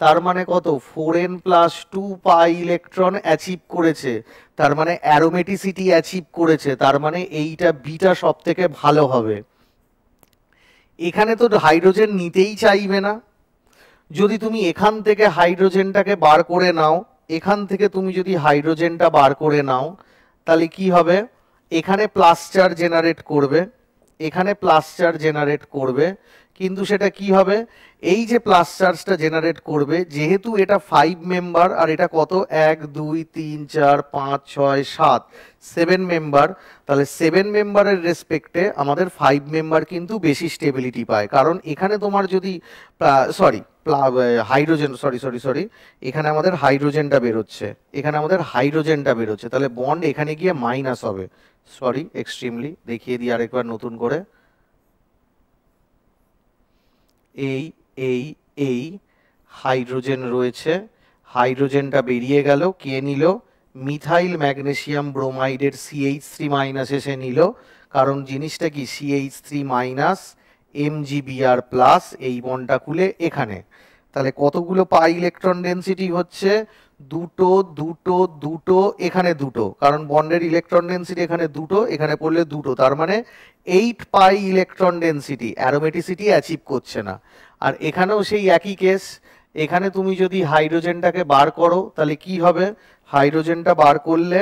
তার মানে কত, 4n+2 পাই ইলেকট্রন অ্যাচিভ করেছে, তার মানে অ্যারোমেটিসিটি অ্যাচিভ করেছে, তার মানে এইটা বিটা সব থেকে ভালো হবে। এখানে তো হাইড্রোজেন নিতেই চাইবে না, যদি তুমি এখান থেকে হাইড্রোজেনটাকে বার করে নাও, এখান থেকে তুমি যদি হাইড্রোজেনটা বার করে নাও তাহলে কি হবে, এখানে প্লাস চার্জ জেনারেট করবে, এখানে প্লাস চার্জ জেনারেট করবে, কিন্তু সেটা কি হবে, এই যে প্লাস চার্জটা জেনারেট করবে, যেহেতু এটা 5 মেম্বার আর এটা কত, 1 2 3 4 5 6 7 7 মেম্বার, তাহলে 7 মেম্বারের রেসপেক্টে আমাদের 5 মেম্বার কিন্তু বেশি স্টেবিলিটি পায়। কারণ এখানে তোমার যদি হাইড্রোজেন সরি এখানে আমাদের হাইড্রোজেনটা বেরোচ্ছে, এখানে আমাদের হাইড্রোজেনটা বেরোচ্ছে, তাহলে বন্ড এখানে গিয়ে মাইনাস হবে। সরি এক্সট্রিমলি দেখিয়ে দিই আরেকবার নতুন করে, এই হাইড্রোজেন রয়েছে, হাইড্রোজেনটা বেরিয়ে গেল, কে নিল, মিথাইল ম্যাগনেসিয়াম ব্রোমাইডের CH3 মাইনাস এসে নিল, কারণ জিনিসটা কি, CH3 মাইনাস MgBr প্লাস, এই বন্ডটা খুলে এখানে, তাহলে কতগুলো পাই ইলেকট্রন ডেনসিটি হচ্ছে, দুটো দুটো দুটো, এখানে দুটো, কারণ বন্ডের ইলেকট্রন ডেন্সিটি এখানে দুটো, এখানে পড়লে দুটো, তার মানে 8 পাই ইলেকট্রন ডেন্সিটি, অ্যারোমেটিসিটি অ্যাচিভ করছে না। আর এখানেও সেই একই কেস, এখানে তুমি যদি হাইড্রোজেনটাকে বার করো তাহলে কি হবে, হাইড্রোজেনটা বার করলে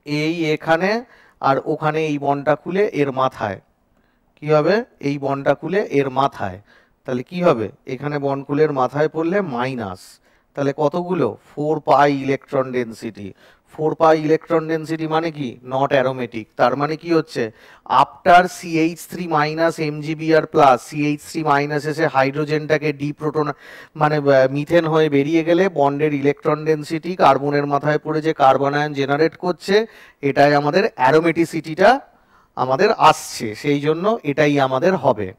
এই এখানে, আর ওখানে এই বন্ডটা খুলে এর মাথায় কি হবে, এই বন্ডটা খুলে এর মাথায়, তাহলে কি হবে, এখানে বন্ড খুলের মাথায় পড়লে মাইনাস, তাহলে কতগুলো 4 pi electron density. 4 pi electron density মানে কি, নট অ্যারোমেটিক, তার মানে কি হচ্ছে, after CH3 minus MgBr plus CH3 minus এসে হাইড্রোজেনটাকে ডিপ্রোটন মানে মিথেন হয়ে বেরিয়ে গেলে বন্ডের ইলেকট্রন ডেন্সিটি কার্বনের মাথায় পড়ে যে কার্বন আয়ন জেনারেট করছে, এটাই আমাদের অ্যারোমেটিসিটিটা আমাদের আসছে, সেই জন্য এটাই আমাদের হবে।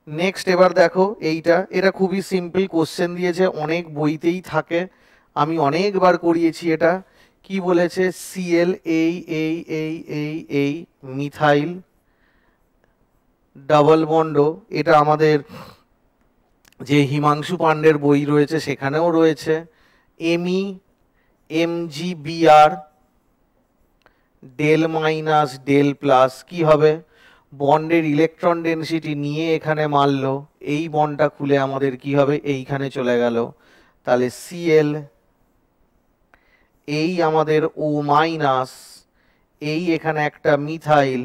নেক্সট এবার দেখো এইটা, এটা খুবই সিম্পল কোশ্চেন দিয়েছে, অনেক বইতেই থাকে, আমি অনেকবার করিয়েছি। এটা কি বলেছে, Cl এই মিথাইল ডাবল বন্ড, এটা আমাদের যে হিমাংশু পান্ডের বই রয়েছে সেখানেও রয়েছে। Me MgBr del minus del plus, কি হবে, বন্ডের ইলেকট্রন ডেন্সিটি নিয়ে এখানে মারলো, এই বন্ডটা খুলে আমাদের কি হবে, এইখানে চলে গেল, তাহলে Cl এই আমাদের O মাইনাস, এই এখানে একটা মিথাইল,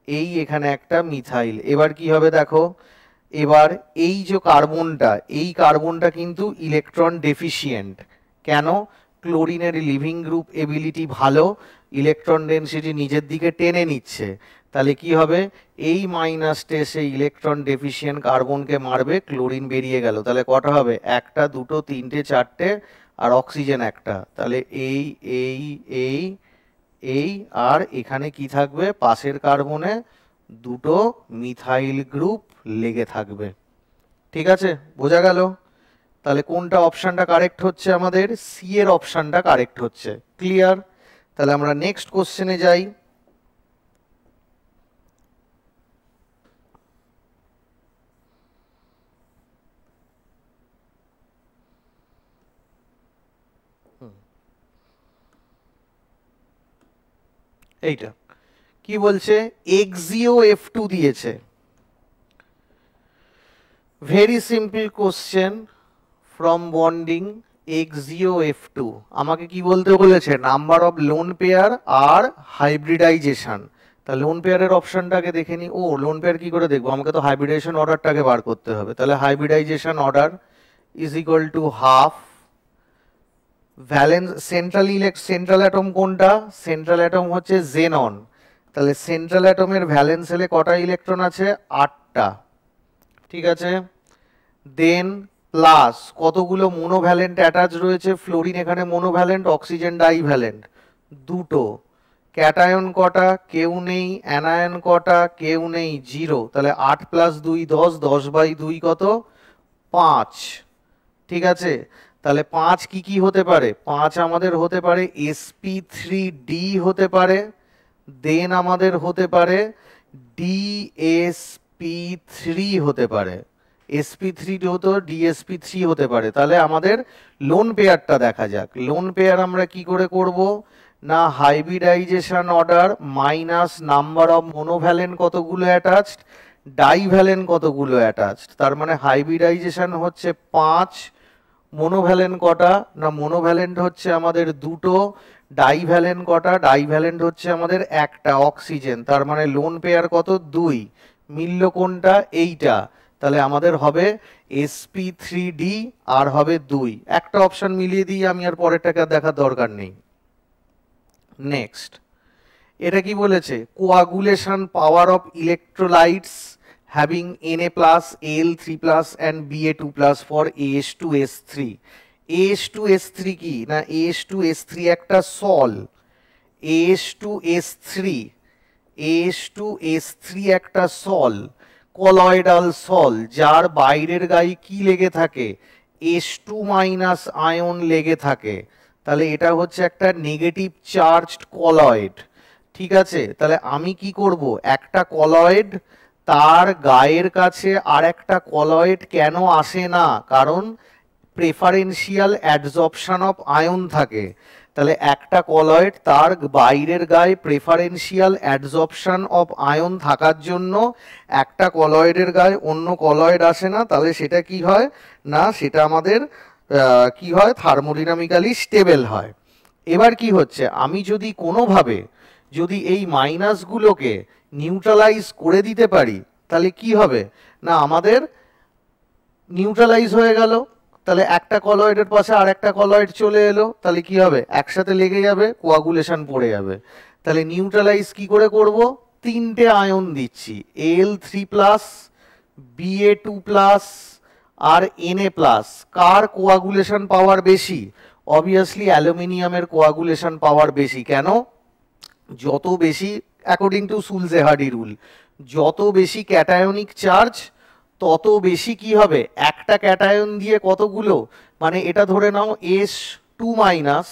এই এখানে একটা মিথাইল, এবার কি হবে দেখো, এবার এই যে কার্বনটা, এই কার্বনটা কিন্তু ইলেকট্রন ডেফিসিয়েন্ট, কেন, ক্লোরিনের লিভিং গ্রুপ এবিলিটি ভালো, ইলেকট্রন ডেন্সিটি নিজের দিকে টেনে নিচ্ছে, তাহলে কি হবে, এই মাইনাসটা এসে ইলেকট্রন ডেফিসিয়েন্ট কার্বনকে মারবে, ক্লোরিন বেরিয়ে গেল, তাহলে কটা হবে, একটা দুটো তিনটে চারটে, আর অক্সিজেন একটা, তাহলে এই এই এই এই, আর এখানে কি থাকবে, পাশের কার্বনে দুটো মিথাইল গ্রুপ লেগে থাকবে। ঠিক আছে, বোঝা গেল, তাহলে কোনটা অপশনটা কারেক্ট হচ্ছে, আমাদের সি এর অপশনটা কারেক্ট হচ্ছে। ক্লিয়ার, তাহলে আমরা নেক্সট কোশ্চেনে যাই। এইটা কি বলছে, এক্সিও F2 দিয়েছে, very simple question, from bonding এক্সিও F2, আমাকে কি বলতে বলেছে, নাম্বার অফ লোন পেয়ার আর হাইব্রিডাইজেশন। তা লোন পেয়ারের অপশনটাকে দেখে নি, ও লোন পেয়ার কি করে দেখবো, আমাকে তো হাইব্রিডাইজেশন অর্ডারটাকে বার করতে হবে, তাহলে hybridization order is equal to half valence central atom কোনটা, সেন্ট্রাল অ্যাটম হচ্ছে জেনন, তাহলে সেন্ট্রাল অ্যাটমের ভ্যালেন্স সেলে কটা ইলেকট্রন আছে, 8টা, ঠিক আছে, দেন প্লাস কতগুলো মোনোভ্যালেন্ট অ্যাটাচ রয়েছে, ফ্লোরিন এখানে মোনোভ্যালেন্ট, অক্সিজেন ডাইভ্যালেন্ট দুটো, ক্যাটায়ন কটা, কেউ নেই, অ্যানায়ন কটা, কেউ নেই, 0, তাহলে 8 + 2 10, 10/2 কত, 5, ঠিক আছে, তাহলে 5 কি কি হতে পারে, 5 আমাদের হতে পারে sp3d হতে পারে, দেন আমাদের হতে পারে dsp3 হতে পারে, sp3 হতো dsp3 হতে পারে, তাহলে আমাদের লোন পেয়ারটা দেখা যাক। লোন পেয়ার আমরা কি করে করব না, hybridization order minus number of monovalent কতগুলো অ্যাটাচড, ডাইভ্যালেন্ট কতগুলো অ্যাটাচড, তার মানে হাইব্রিডাইজেশন হচ্ছে 5, মোনোভ্যালেন্ট কটা না, মোনোভ্যালেন্ট হচ্ছে আমাদের দুটো, ডাইভ্যালেন্ট কটা, ডাইভ্যালেন্ট হচ্ছে আমাদের একটা, অক্সিজেন, তার মানে লোন পেয়ার কত, 2, মিলল কোনটা, এইটা, তাহলে আমাদের হবে sp3d আর হবে 2, একটা অপশন মিলিয়ে দিই আমি, আর পরেরটাকে দেখার দরকার নেই। নেক্সট, এটা কি বলেছে, coagulation power of electrolytes having Na+, Al3+ and Ba2+ for AH2S3, AH2S3 কি না, AH2S3 একটা সল, AH2S3 একটা সল, কলয়েডাল সল, যার বাইরের গায়ে কি লেগে থাকে, H2- আয়ন লেগে থাকে, তাহলে এটা হচ্ছে একটা নেগেটিভ চার্জড কলয়েড, ঠিক আছে, তাহলে আমি কি করব, একটা কলয়েড তার গায়ের কাছে আর একটা কলয়েড কেন আসে না, কারণ প্রেফারেন্সিয়াল অ্যাডজর্পশন অফ আয়ন থাকে, তাহলে একটা কলয়েড তার বাইরের গায়ে প্রেফারেন্সিয়াল অ্যাডজর্পশন অফ আয়ন থাকার জন্য একটা কলয়েডের গায়ে অন্য কলয়েড আসে না, তাহলে সেটা কি হয় না, সেটা আমাদের কি হয়, থার্মোডিনামিক্যালি স্টেবল হয়। এবার কি হচ্ছে, আমি যদি কোনোভাবে যদি এই মাইনাসগুলোকে নিউট্রালাইজ করে দিতে পারি, তাহলে কি হবে না, আমাদের নিউট্রালাইজ হয়ে গেল, তাহলে একটা কলয়েডের পাশে আর একটা কলয়েড চলে এলো, তাহলে কি হবে, একসাথে লেগে যাবে, কোয়াগুলেশন পড়ে যাবে। তাহলে নিউট্রালাইজ কি করে করব, তিনটে আয়ন দিচ্ছি, Al3+, Ba2+, আর Na+। কার কোয়াগুলেশন পাওয়ার বেশি, অবভিয়াসলি অ্যালুমিনিয়ামের কোয়াগুলেশন পাওয়ার বেশি। কেন, যত বেশি, অ্যাকর্ডিং টু সুলজেহার্ডি রুল, যত বেশি ক্যাটায়নিক চার্জ তত বেশি কি হবে, একটা ক্যাটায়ন দিয়ে কতগুলো, মানে এটা ধরে নাও S2-,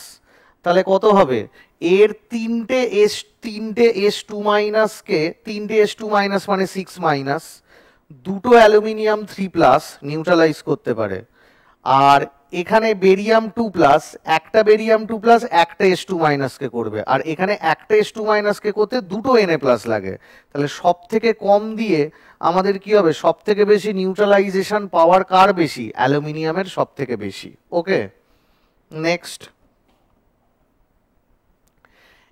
তাহলে কত হবে, এর তিনটে S2- তিনটে S2- মানে 6-, দুটো অ্যালুমিনিয়াম 3+ নিউট্রালাইজ করতে পারে। আর এখানে বেরিয়াম 2+, একটা বেরিয়াম 2+ একটা S2- কে করবে, আর এখানে একটা S2- কে করতে দুটো Na+ লাগে। তাহলে সব থেকে কম দিয়ে আমাদের কি হবে, সব থেকে বেশি নিউট্রালাইজেশন পাওয়ার কার বেশি, অ্যালুমিনিয়ামের সব থেকে বেশি। ওকে, নেক্সট।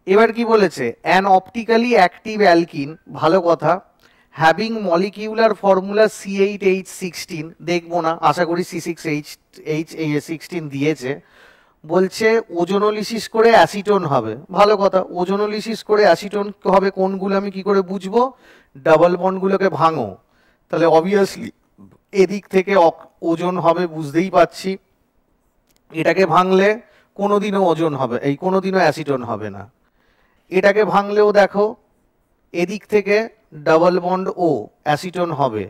এবার কি বলেছে, অ্যান অপটিক্যালি অ্যাক্টিভ অ্যালকিন, ভালো কথা, হ্যাভিং মলিকিউলার ফর্মুলা C8H16, দেখবো না, আশা করি C6H16 দিয়েছে। বলছে ওজোনোলিসিস করে অ্যাসিটোন হবে, ভালো কথা, ওজোনোলিসিস করে অ্যাসিটোন হবে কোনগুলো আমি কি করে বুঝবো, ডাবল বন্ডগুলোকে ভাঙো, তাহলে অবভিয়াসলি এদিক থেকে ওজন হবে, বুঝতেই পাচ্ছি। এটাকে ভাঙলে কোনোদিনও ওজন হবে, এই কোনোদিনও অ্যাসিটোন হবে না। এটাকে ভাঙলেও দেখো এদিক থেকে ডাবল বন্ড ও অ্যাসিটোন হবে,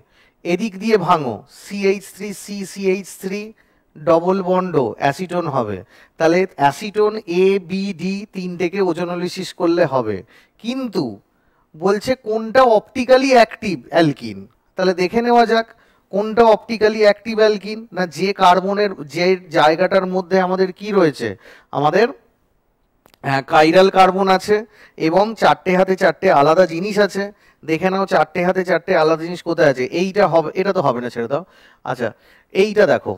এদিক দিয়ে ভাঙো CH3CCH3 ডবল বন্ড অ্যাসিটোন হবে, তাহলে অ্যাসিটোন ABD তিনটেকে ওজোনোলিসিস করলে হবে। কিন্তু বলছে কোনটা অপটিক্যালি অ্যাক্টিভ অ্যালকিন, তাহলে দেখে নেওয়া যাক কোনটা অপটিক্যালি অ্যাক্টিভ অ্যালকিন, না যে কার্বনের যে জায়গাটার মধ্যে আমাদের কি রয়েছে, আমাদের কাইরাল কার্বন আছে এবং চারটে হাতে চারটে আলাদা জিনিস আছে। দেখে নাও চারটে হাতে চারটে আলাদা জিনিস কোথায় আছে, এইটা হবে, এটা তো হবে না, ছেড়ে দাও। আচ্ছা, এইটা দেখো,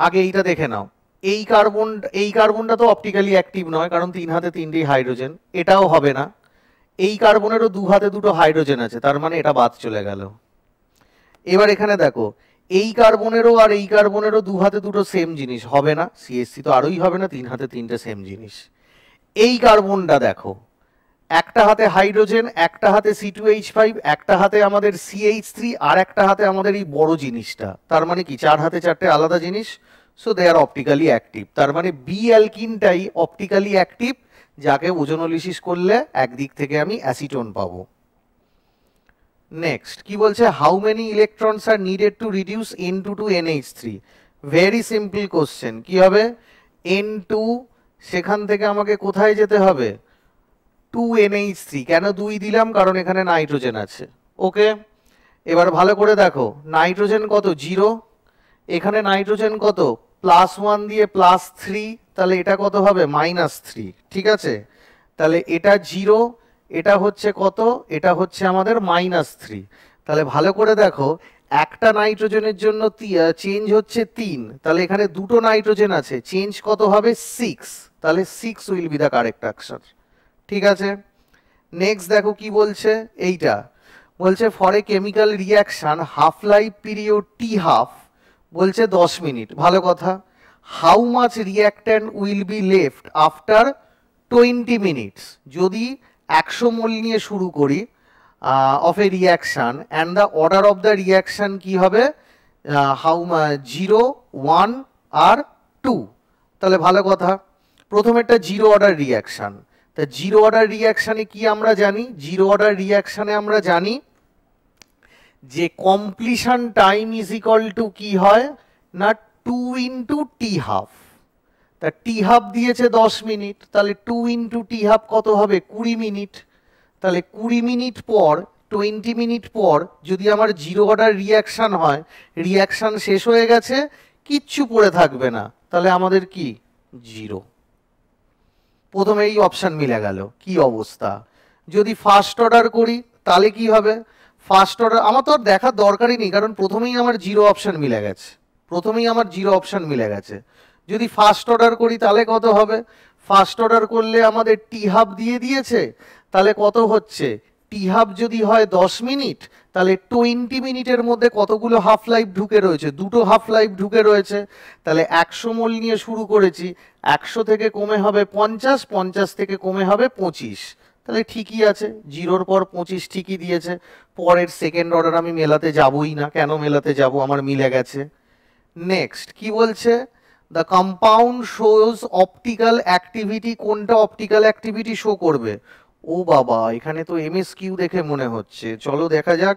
আগে এইটা দেখে নাও, এই কার্বনটা তো অপটিক্যালি অ্যাক্টিভ নয়, কারণ তিন হাতে তিনটেই হাইড্রোজেন, এটাও হবে না। এই কার্বনেরও দু হাতে দুটো হাইড্রোজেন আছে, তার মানে এটা বাদ চলে গেল। এবার এখানে দেখো, এই কার্বনেরও আর এই কার্বনেরও দু হাতে দুটো সেম জিনিস, হবে না, CH3 তো আরোই হবে না, তিন হাতে তিনটে সেম জিনিস। এই কার্বনটা দেখো, একটা হাতে হাইড্রোজেন, একটা হাতে C2H5, একটা হাতে আমাদের CH3, আর একটা হাতে আমাদের এই বড় জিনিসটা, তার মানে কি চার হাতে চারটে আলাদা জিনিস। So they are optically active, তার মানে বি অ্যালকিনটাই অপটিক্যালি অ্যাক্টিভ, যাকে ওজোনোলিসিস করলে একদিক থেকে আমি অ্যাসিটোন পাবো। নেক্সট কি বলছে, how many electrons are needed to reduce N2 to NH3, very simple question, কি হবে, N2 সেখান থেকে আমাকে কোথায় যেতে হবে, 2NH3, কেন 2 দিলাম, কারণ এখানে নাইট্রোজেন আছে। ওকে, এবার ভালো করে দেখো, নাইট্রোজেন কত, 0, এখানে নাইট্রোজেন কত, +1 দিয়ে +3, তাহলে এটা কত হবে, -3, ঠিক আছে। তাহলে এটা 0, এটা হচ্ছে কত, এটা হচ্ছে আমাদের -3। তাহলে ভালো করে দেখো, একটা নাইট্রোজেনের জন্য চেঞ্জ হচ্ছে 3, তাহলে এখানে দুটো নাইট্রোজেন আছে, চেঞ্জ কত হবে, 6, তাহলে 6 will be the correct answer. ঠিক আছে, নেক্সট দেখো কি বলছে, এইটা বলছে for a chemical reaction half life period T½ বলছে 10 মিনিট, ভালো কথা। How much reactant will be left after 20 minutes, যদি 100 মোল নিয়ে শুরু করি of a reaction, and the order of the reaction কি হবে, 0, 1 আর 2, তাহলে ভালো কথা। প্রথমেরটা জিরো অর্ডার রিয়াকশন, তা জিরো অর্ডার রিয়াকশানে কি আমরা জানি, জিরো অর্ডার রিয়াকশানে আমরা জানি যে completion time is equal to কি হয় না 2 × T½ তা T½ দিয়েছে 10 মিনিট, তাহলে 2 × T½ কত হবে, 20 মিনিট। তাহলে 20 মিনিট পর, 20 মিনিট পর যদি আমার জিরো অর্ডার রিয়াকশান হয়, রিয়াকশান শেষ হয়ে গেছে, কিচ্ছু পড়ে থাকবে না, তাহলে আমাদের কি 0। প্রথমে এই অপশন মিলে গেল, কি অবস্থা। যদি ফার্স্ট অর্ডার করি তাহলে কি হবে, ফার্স্ট অর্ডার আমার তো আর দেখার দরকারই নেই, কারণ প্রথমেই আমার 0 অপশন মিলে গেছে, প্রথমেই আমার 0 অপশন মিলে গেছে। যদি ফার্স্ট অর্ডার করি তাহলে কত হবে, ফার্স্ট অর্ডার করলে আমাদের টি হাফ দিয়ে দিয়েছে, তাহলে কত হচ্ছে, টি হাফ যদি হয় 10 মিনিট, তাহলে 20 মিনিটের মধ্যে কতগুলো হাফ লাইফ ঢুকে রয়েছে, দুটো হাফ লাইফ ঢুকে রয়েছে। তাহলে 100 মোল নিয়ে শুরু করেছি, 100 থেকে কমে হবে 50, 50 থেকে কমে হবে 25, তাহলে ঠিকই আছে, 0-র পর 25 ঠিকই দিয়েছে। পরের সেকেন্ড অর্ডার আমি মেলাতে যাবই না, কেন মেলাতে যাব, আমার মিলে গেছে। নেক্সট কি বলছে, the compound shows optical activity, কোনটা অপটিক্যাল অ্যাক্টিভিটি শো করবে, ও বাবা এখানে তো এমএসকিউ দেখে মনে হচ্ছে, চলো দেখা যাক।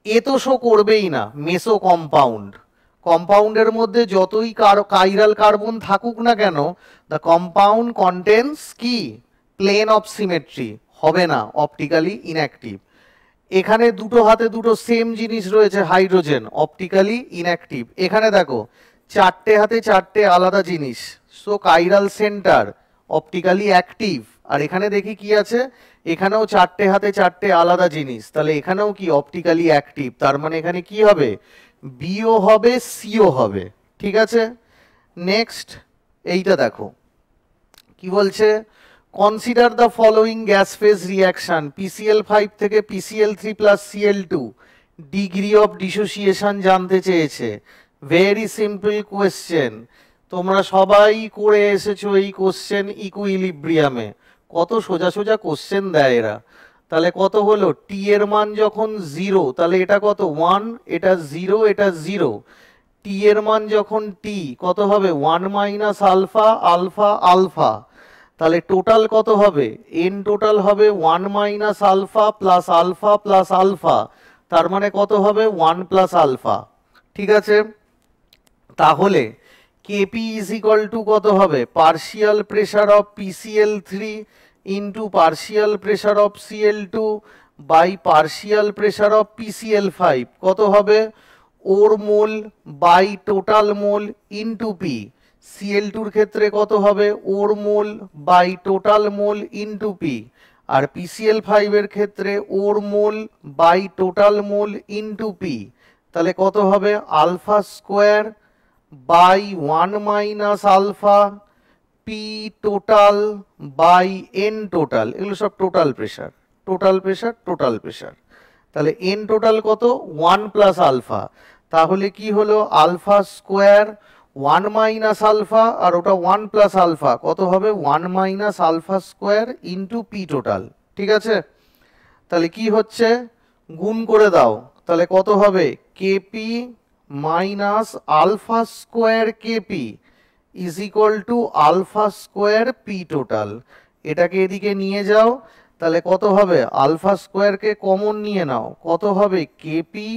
এ তো শো করবেই না, মেসো কম্পাউন্ড, কম্পাউন্ডের মধ্যে যতই কাইরাল কার্বন থাকুক না কেন, দ্য কম্পাউন্ড কন্টেন্স কি, প্লেন অফ সিমেট্রি, হবে না, অপটিক্যালি ইনঅ্যাক্টিভ। এখানে দুটো হাতে দুটো সেম জিনিস রয়েছে, হাইড্রোজেন, অপটিক্যালি ইনঅ্যাক্টিভ। এখানে দেখো চারটে হাতে চারটে আলাদা জিনিস, so chiral centre optically active. আর এখানে দেখি কি আছে, এখানেও চারটে হাতে চারটে আলাদা জিনিস, তাহলে এখানেও কি অপটিক্যালি অ্যাক্টিভ, তার মানে এখানে কি হবে, বিও হবে সিও হবে, ঠিক আছে। নেক্সট এইটা দেখো কি বলছে, consider the following gas phase reaction, PCl5 থেকে PCl3 plus Cl2, degree of dissociation জানতে চেয়েছে। ভেরি সিম্পল কোয়েশ্চেন, তোমরা সবাই করে এসেছো এই কোশ্চেন ইকুইলিব্রিয়ামে, কত সোজা সোজা কোশ্চেন দেয় এরা। তাহলে কত হলো, টি এর মান যখন 0, তাহলে এটা কত 1, এটা 0, এটা 0। টি এর মান যখন টি কত হবে, 1 মাইনাস আলফা আলফা আলফা, তাহলে টোটাল কত হবে, এন টোটাল হবে 1 minus alpha plus alpha plus alpha, তার মানে কত হবে 1 প্লাস আলফা, ঠিক আছে। তাহলে কেপি ইজ ইকুয়াল টু কত হবে, partial pressure of PCl3 into partial pressure of Cl2 by partial pressure of PCl5, কত হবে, ওর mole by total mole into P. Cl2-র ক্ষেত্রে কত হবে, ওর mole by total mole into P, আর PCl5-এর ক্ষেত্রে ওর mole by total mole into P, তাহলে কত হবে, alpha square by 1 minus alpha P total by N total, এগুলো সব total pressure, total pressure, total pressure. তাহলে এন টোটাল কত, 1 প্লাস আলফা, তাহলে কি হলো, আলফা স্কোয়ার 1 মাইনাস আলফা, আর ওটা 1 প্লাস আলফা, কত হবে 1 minus alpha square into P total, ঠিক আছে। তাহলে কি হচ্ছে, গুণ করে দাও, তাহলে কত হবে, KP minus alpha square KP is equal to alpha square P total. এটাকে এদিকে নিয়ে যাও, তাহলে কত হবে, আলফা স্কোয়ারকে কমন নিয়ে নাও, কত হবে, KP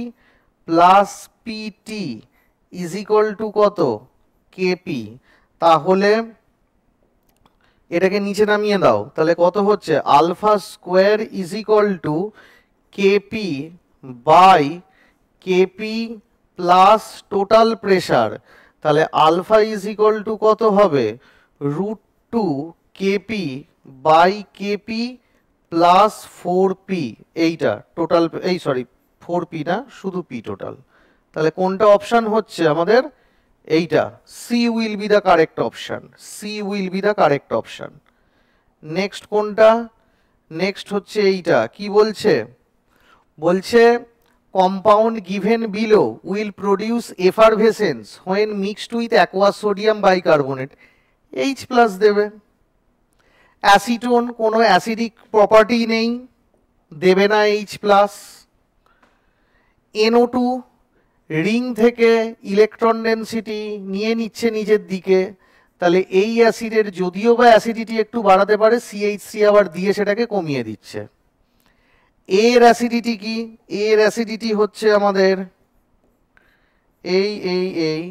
plus PT is equal to কত, কেপি। তাহলে এটাকে নিচে নামিয়ে দাও, তাহলে কত হচ্ছে, alpha square is equal to KP by KP plus total pressure, তাহলে আলফা ইজ ইকুয়াল টু কত হবে, √2 KP by KP plus 4p, এইটা টোটাল, এই সরি 4p না, শুধু পি টোটাল। তাহলে কোনটা অপশন হচ্ছে আমাদের, এইটা, C will be the correct option, C will be the correct option. Next কোনটা, নেক্সট হচ্ছে এইটা, কি বলছে, বলছে compound given below will produce effervescence when mixed with aqueous sodium bicarbonate, H plus দেবে। অ্যাসিটোন কোনো অ্যাসিডিক প্রপার্টি নেই, দেবে না H প্লাস। NO2 রিং থেকে ইলেকট্রন ডেন্সিটি নিয়ে নিচ্ছে নিজের দিকে, তাহলে এই অ্যাসিডের যদিও বা অ্যাসিডিটি একটু বাড়াতে পারে, CH3 আবার দিয়ে সেটাকে কমিয়ে দিচ্ছে। এর অ্যাসিডিটি কি, এর অ্যাসিডিটি হচ্ছে আমাদের এই এই এই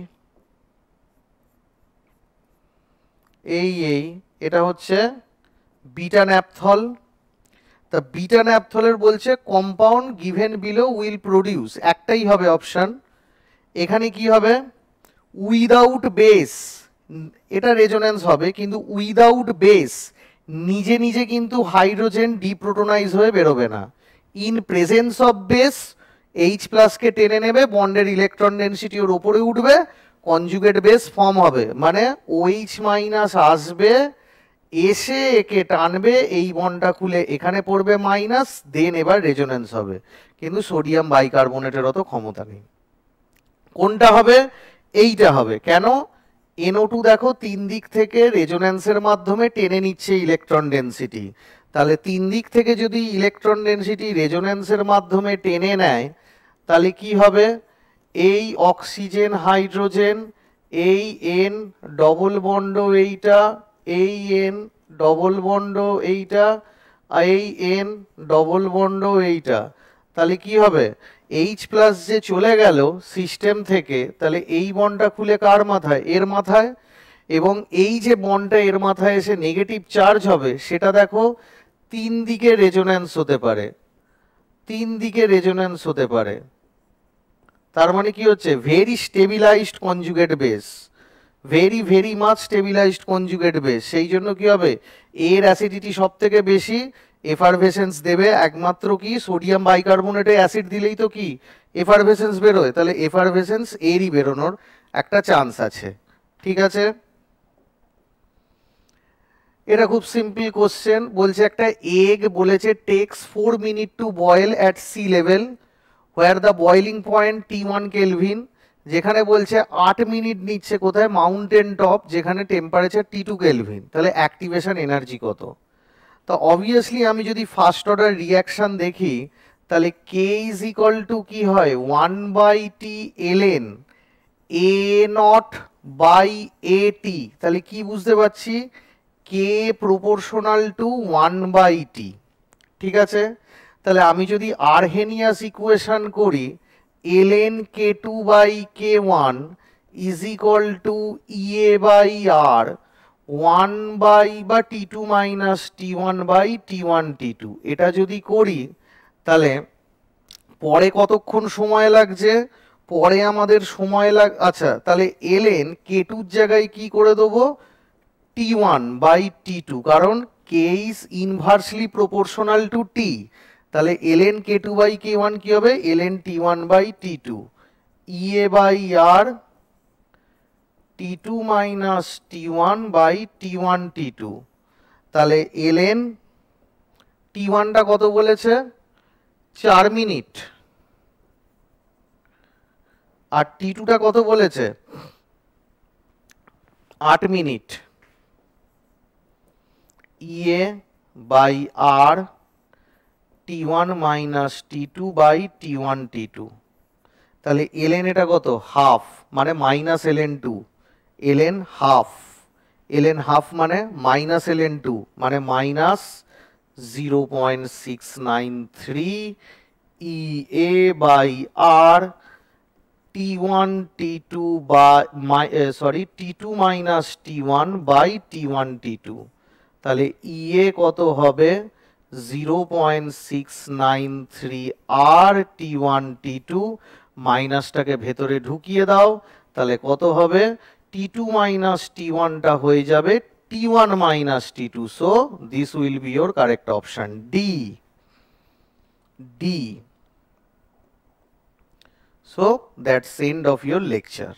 এই এই এটা হচ্ছে বিটা ন্যাপথল। তা বিটা ন্যাপথলের বলছে compound given below will produce, একটাই হবে অপশন। এখানে কি হবে, উইদাউট বেস, এটা রেজোনেন্স হবে, কিন্তু উইদাউট বেস নিজে নিজে কিন্তু হাইড্রোজেন ডিপ্রোটনাইজ হয়ে বেরোবে না। In presence of base H প্লাসকে টেনে নেবে, বন্ডের ইলেকট্রন ডেন্সিটি ওর ওপরে উঠবে, কনজুগেট বেস ফর্ম হবে, মানে OH মাইনাস আসবে, এসে একে টানবে, এই বন্ডটা খুলে এখানে পড়বে মাইনাস, দেন এবার রেজোনেন্স হবে। কিন্তু সোডিয়াম বাইকার্বনেটের অত ক্ষমতা নেই। কোনটা হবে? এইটা হবে। কেন? NO2 দেখো তিন দিক থেকে রেজোনেন্সের মাধ্যমে টেনে নিচ্ছে ইলেকট্রন ডেন্সিটি, তাহলে তিন দিক থেকে যদি ইলেকট্রন ডেন্সিটি রেজোনেন্সের মাধ্যমে টেনে নেয়, তাহলে কি হবে? এই অক্সিজেন হাইড্রোজেন, এই N ডবল বন্ড এইটা, এই N ডবল বন্ড এইটা, এই N ডবল বন্ড এইটা, তাহলে কি হবে? H প্লাস যে চলে গেল সিস্টেম থেকে, তাহলে এই বন্ডটা খুলে কার মাথায়? এর মাথায়। এবং এই যে বন্ডটা এর মাথায় এসে নেগেটিভ চার্জ হবে, সেটা দেখো তিন দিকে রেজোন্যান্স হতে পারে, তিন দিকে রেজোন্যান্স হতে পারে। তার মানে কি হচ্ছে? Very stabilised conjugate base, very very much stabilised conjugate base. সেই জন্য কি হবে? এর অ্যাসিডিটি সব থেকে বেশি, এফারভেসেন্স দেবে একমাত্র কি সোডিয়াম বাইকার্বনেটে অ্যাসিড দিলেই তো কি এফারভেসেন্স বেরোয়, তাহলে এফারভেসেন্স এরই বেরোনোর একটা চান্স আছে। ঠিক আছে, এটা খুব সিম্পল কোশ্চেন। বলছে একটা এগ বলেছে takes 4 minute to boil at sea level where the boiling point T1 kelvin, যেখানে বলছে 8 মিনিট নিচ্ছে কোথায়? মাউন্টেন টপ, যেখানে টেম্পারেচার T2 কেলভিন। তাহলে অ্যাক্টিভেশন এনার্জি কত? তো অবভিয়াসলি আমি যদি ফার্স্ট অর্ডার রিয়াকশন দেখি, তাহলে K ইজ ইকুয়াল টু কি হয়? 1/T ln A0/AT। তাহলে কি বুঝতে পারছি? K proportional to 1/T। ঠিক আছে, তাহলে আমি যদি আরহেনিয়াস ইকুয়েশন করি, ln K2/K1 is equal two EA/R 1 T2 minus T1/T1 T2। এটা যদি করি, তাহলে পরে কতক্ষণ সময় লাগছে? পরে আমাদের সময় আচ্ছা, তাহলে ln K2 জায়গায় কি করে দেবো? T1/T2, কারণ K is inversely proportional to T। তাহলে ln K2/K1 কি হবে? ln T1/T2 EA/R T2 minus T1/T1 T2। তাহলে ln T1টা কত বলেছে? 4 মিনিট, আর T2টা কত বলেছে? 8 minute. EA/R T1 minus T2/T1 T2। তাহলে ln এটা কত? হাফ, মানে minus ln2, ln half, ln half মানে মাইনাস ln2, মানে minus 0.693 EA/R T1 T2 T2 minus T1/T1 T2। তাহলে EA কত হবে? 0.693 R T1 T2, মাইনাসটাকে ভেতরে ঢুকিয়ে দাও, তাহলে কত হবে? T2 minus T1টা হয়ে যাবে T1 minus T2। So this will be your correct option, D. So that's end of your lecture.